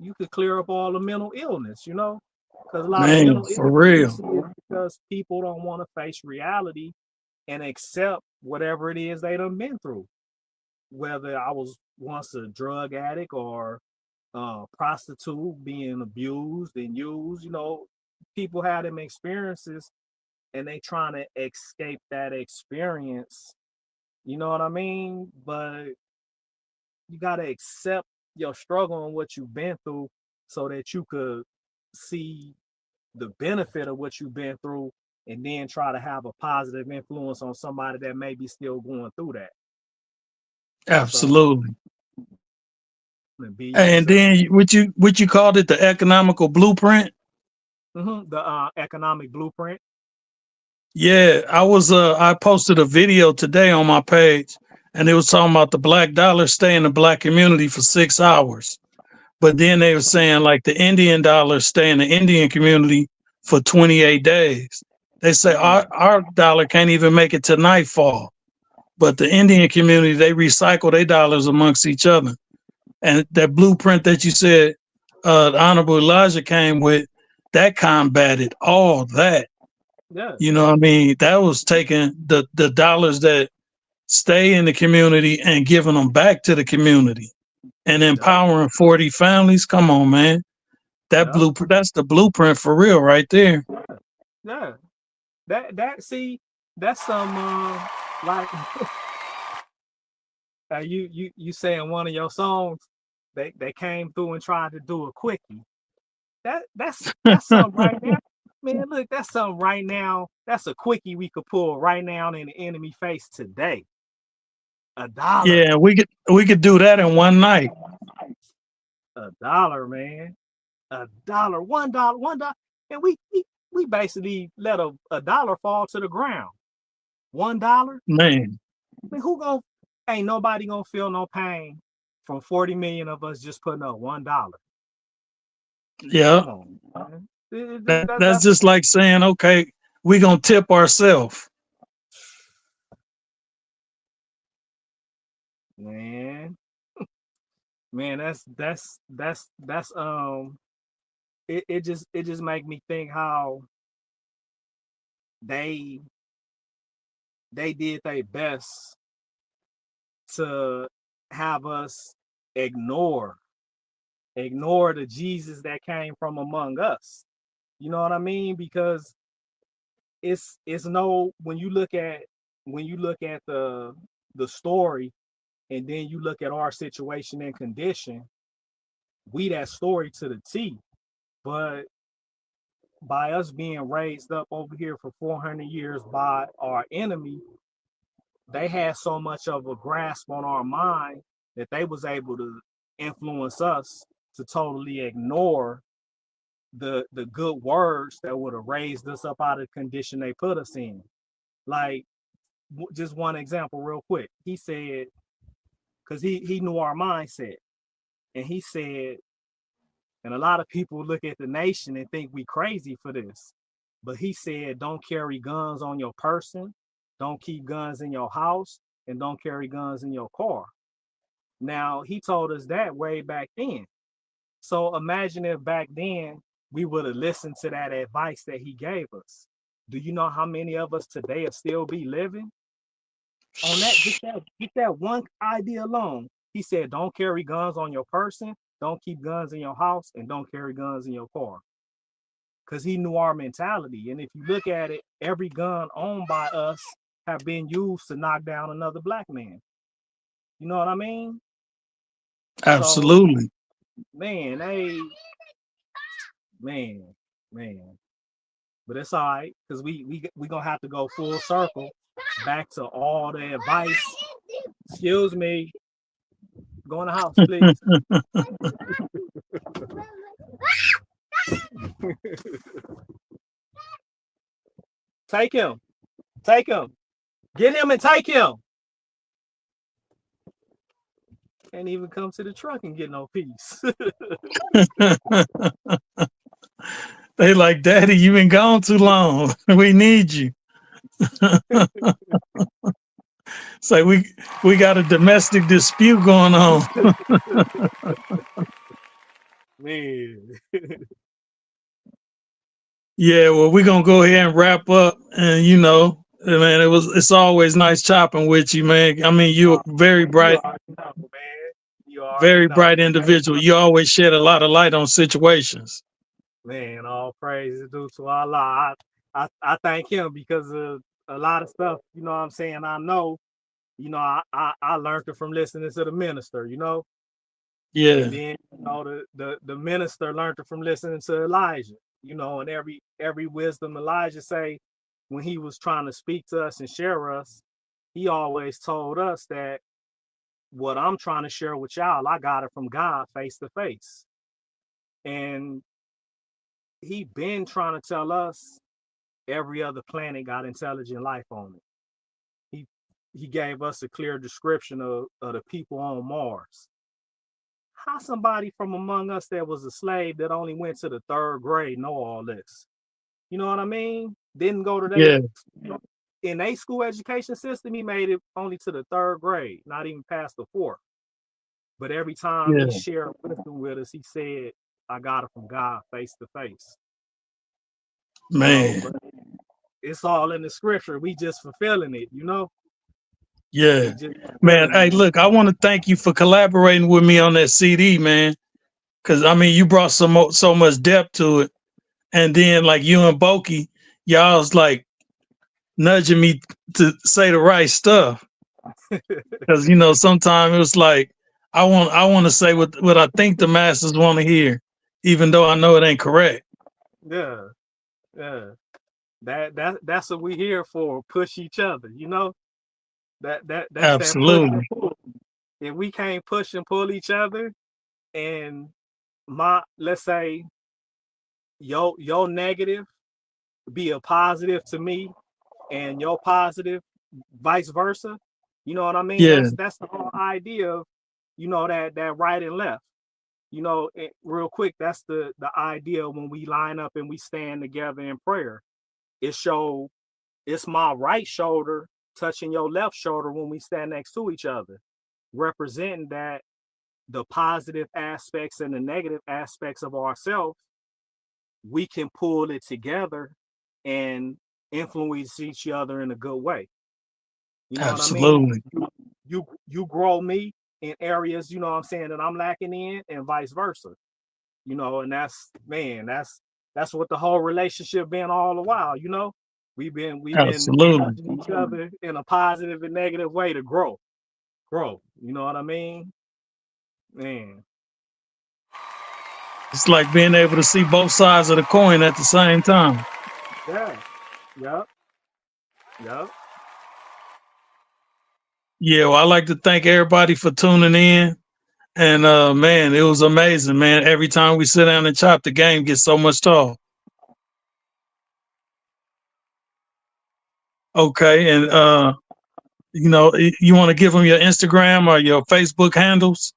you could clear up all the mental illness, you know? Because a lot of mental for real. illness is because people don't want to face reality and accept whatever it is they done been through. Whether I was once a drug addict or prostitute being abused and used. People had them experiences and they trying to escape that experience. You know what I mean? But you gotta accept your struggle and what you've been through so that you could see the benefit of what you've been through and then try to have a positive influence on somebody that may be still going through that. Absolutely. And be And yourself. then what you called it, the economical blueprint? The economic blueprint. Yeah, I posted a video today on my page, and it was talking about the black dollar stay in the black community for 6 hours. But then they were saying like the Indian dollar stay in the Indian community for 28 days. They say our dollar can't even make it to nightfall. But the Indian community, they recycle their dollars amongst each other. And that blueprint that you said, the Honorable Elijah came with, that combated all that. Yeah. You know what I mean? That was taking the dollars that stay in the community and giving them back to the community and empowering 40 families. Come on, man. That blueprint, that's the blueprint for real right there. Yeah. That's some like you saying one of your songs, they came through and tried to do a quickie. That's something right now. Man, look, that's something right now. That's a quickie we could pull right now in the enemy face today. $1. Yeah, we could do that in one night. $1, man. $1, $1, and we basically let a dollar fall to the ground. $1, man. I mean, ain't nobody gonna feel no pain from 40 million of us just putting up $1. Yeah. Come on, man. That's just like saying, okay, we gonna tip ourselves. Man, that's it just make me think how they did their best to have us ignore the Jesus that came from among us. You know what I mean? Because it's no, when you look at the story and then you look at our situation and condition, we that story to the T. But by us being raised up over here for 400 years by our enemy, they had so much of a grasp on our mind that they was able to influence us to totally ignore the good words that would have raised us up out of the condition they put us in. Like, just one example real quick. He said, because he knew our mindset, and he said, and a lot of people look at the nation and think we crazy for this, but he said, don't carry guns on your person, don't keep guns in your house, and don't carry guns in your car. Now, he told us that way back then. So imagine if back then we would have listened to that advice that he gave us. Do you know how many of us today will still be living on that? Just that one idea alone. He said, don't carry guns on your person, don't keep guns in your house, and don't carry guns in your car. Because he knew our mentality. And if you look at it, every gun owned by us have been used to knock down another black man. You know what I mean? Absolutely. So, man. But it's all right, because we gonna have to go full circle back to all the advice. Excuse me. Go in the house, please. Take him. Get him and take him. Can't even come to the truck and get no peace. They like, Daddy, you been gone too long. We need you. It's like we got a domestic dispute going on. Man. Yeah, well, we're gonna go ahead and wrap up. And man, it's always nice chopping with you, man. I mean, you're very bright. You already Very know. bright individual. You always shed a lot of light on situations. Man, all praise is due to Allah. I thank him because of a lot of stuff, you know what I'm saying? I know, I learned it from listening to the minister, Yeah, and then the minister learned it from listening to Elijah, and every wisdom Elijah say when he was trying to speak to us and share us, he always told us that what I'm trying to share with y'all, I got it from God face to face. And he been trying to tell us every other planet got intelligent life on it. He gave us a clear description of the people on Mars. How somebody from among us that was a slave that only went to the 3rd grade know all this? You know what I mean? Didn't go to yeah, in a school education system, he made it only to the 3rd grade, not even past the 4th. But every time yeah, he shared wisdom with us, he said, I got it from God face to face. man. But it's all in the scripture. We just fulfilling it, Yeah, We just man. fulfilling Hey, it. look, I want to thank you for collaborating with me on that CD, man. Because I mean, you brought so much depth to it, and then like you and Boki, y'all was like nudging me to say the right stuff. Because sometimes it was like I want to say what I think the masses want to hear, even though I know it ain't correct. Yeah, yeah. That's what we here for. Push each other, That's that push and Absolutely, pull. If we can't push and pull each other, and let's say your negative be a positive to me, and your positive vice versa. You know what I mean? yeah, That's the whole idea of that right and left. Real quick, that's the idea when we line up and we stand together in prayer. It's my right shoulder touching your left shoulder when we stand next to each other, representing that the positive aspects and the negative aspects of ourselves, we can pull it together and influence each other in a good way. You know what I mean? absolutely, You grow me in areas, you know what I'm saying, that I'm lacking in, and vice versa. And that's what the whole relationship been all the while, We've been absolutely. touching each other in a positive and negative way to grow. You know what I mean? Man. It's like being able to see both sides of the coin at the same time. Yeah. Yep. Yep. Yeah, well, I like to thank everybody for tuning in. And man, it was amazing, man. Every time we sit down and chop, the game gets so much talk. Okay, and you want to give them your Instagram or your Facebook handles?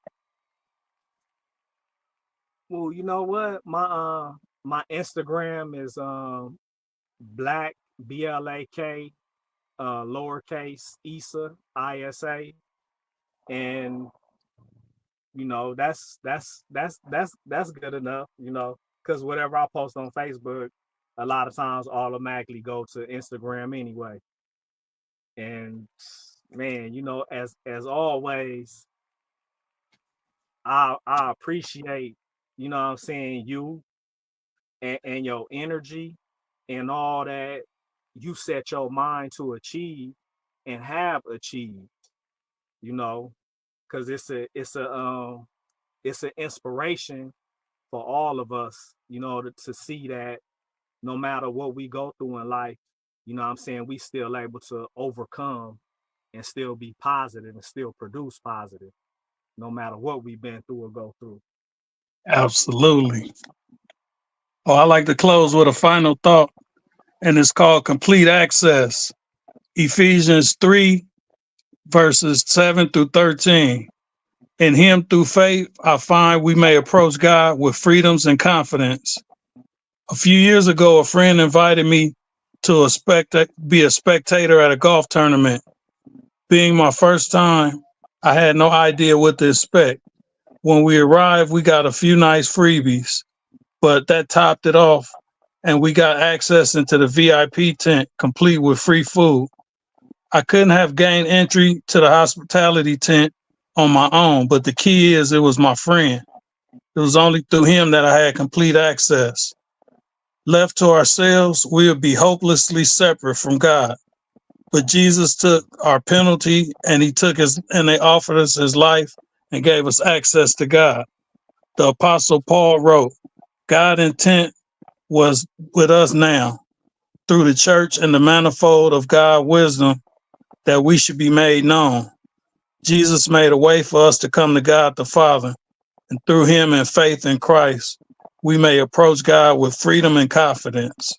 Well, you know what? My Instagram is black BLAK lowercase Isa, and that's good enough, because whatever I post on Facebook, a lot of times automatically go to Instagram anyway. And man, as always, I appreciate, what I'm saying, you and your energy and all that you set your mind to achieve and have achieved, because it's an inspiration for all of us, to see that no matter what we go through in life, what I'm saying, we still able to overcome and still be positive and still produce positive, no matter what we've been through or go through. Absolutely. Oh, I like to close with a final thought, and it's called complete access. Ephesians 3, verses 7 through 13. In him, through faith, I find we may approach God with freedoms and confidence. A few years ago, a friend invited me to be a spectator at a golf tournament. Being my first time, I had no idea what to expect. When we arrived, we got a few nice freebies, but that topped it off, and we got access into the VIP tent, complete with free food. I couldn't have gained entry to the hospitality tent on my own. But the key is it was my friend. It was only through him that I had complete access. Left to ourselves, we would be hopelessly separate from God. But Jesus took our penalty and they offered us his life and gave us access to God. The Apostle Paul wrote, God's intent was with us now through the church and the manifold of God's wisdom that we should be made known. Jesus made a way for us to come to God the Father, and through him and faith in Christ, we may approach God with freedom and confidence.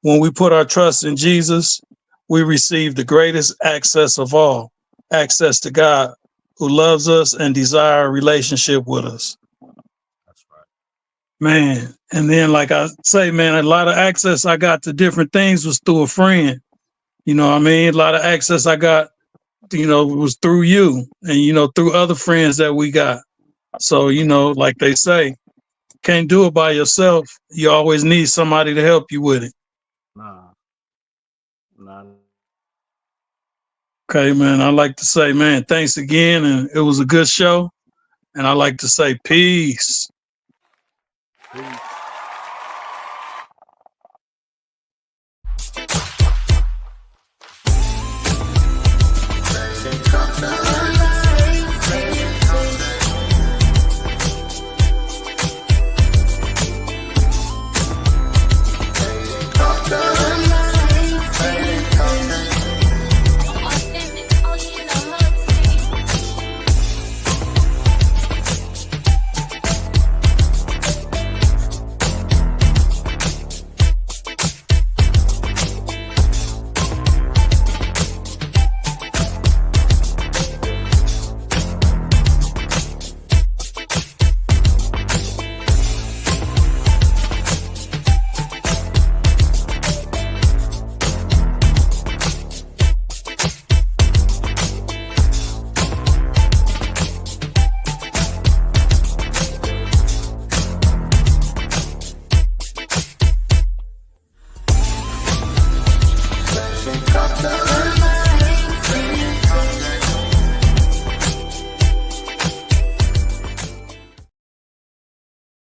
When we put our trust in Jesus, we receive the greatest access of all, access to God, who loves us and desires a relationship with us. That's right. Man, and then like I say, man, a lot of access I got to different things was through a friend. You know what I mean? A lot of access I got, was through you and, through other friends that we got. So, like they say, can't do it by yourself. You always need somebody to help you with it. Nah. Okay, man. I like to say, man, thanks again. And it was a good show. And I like to say peace. Peace.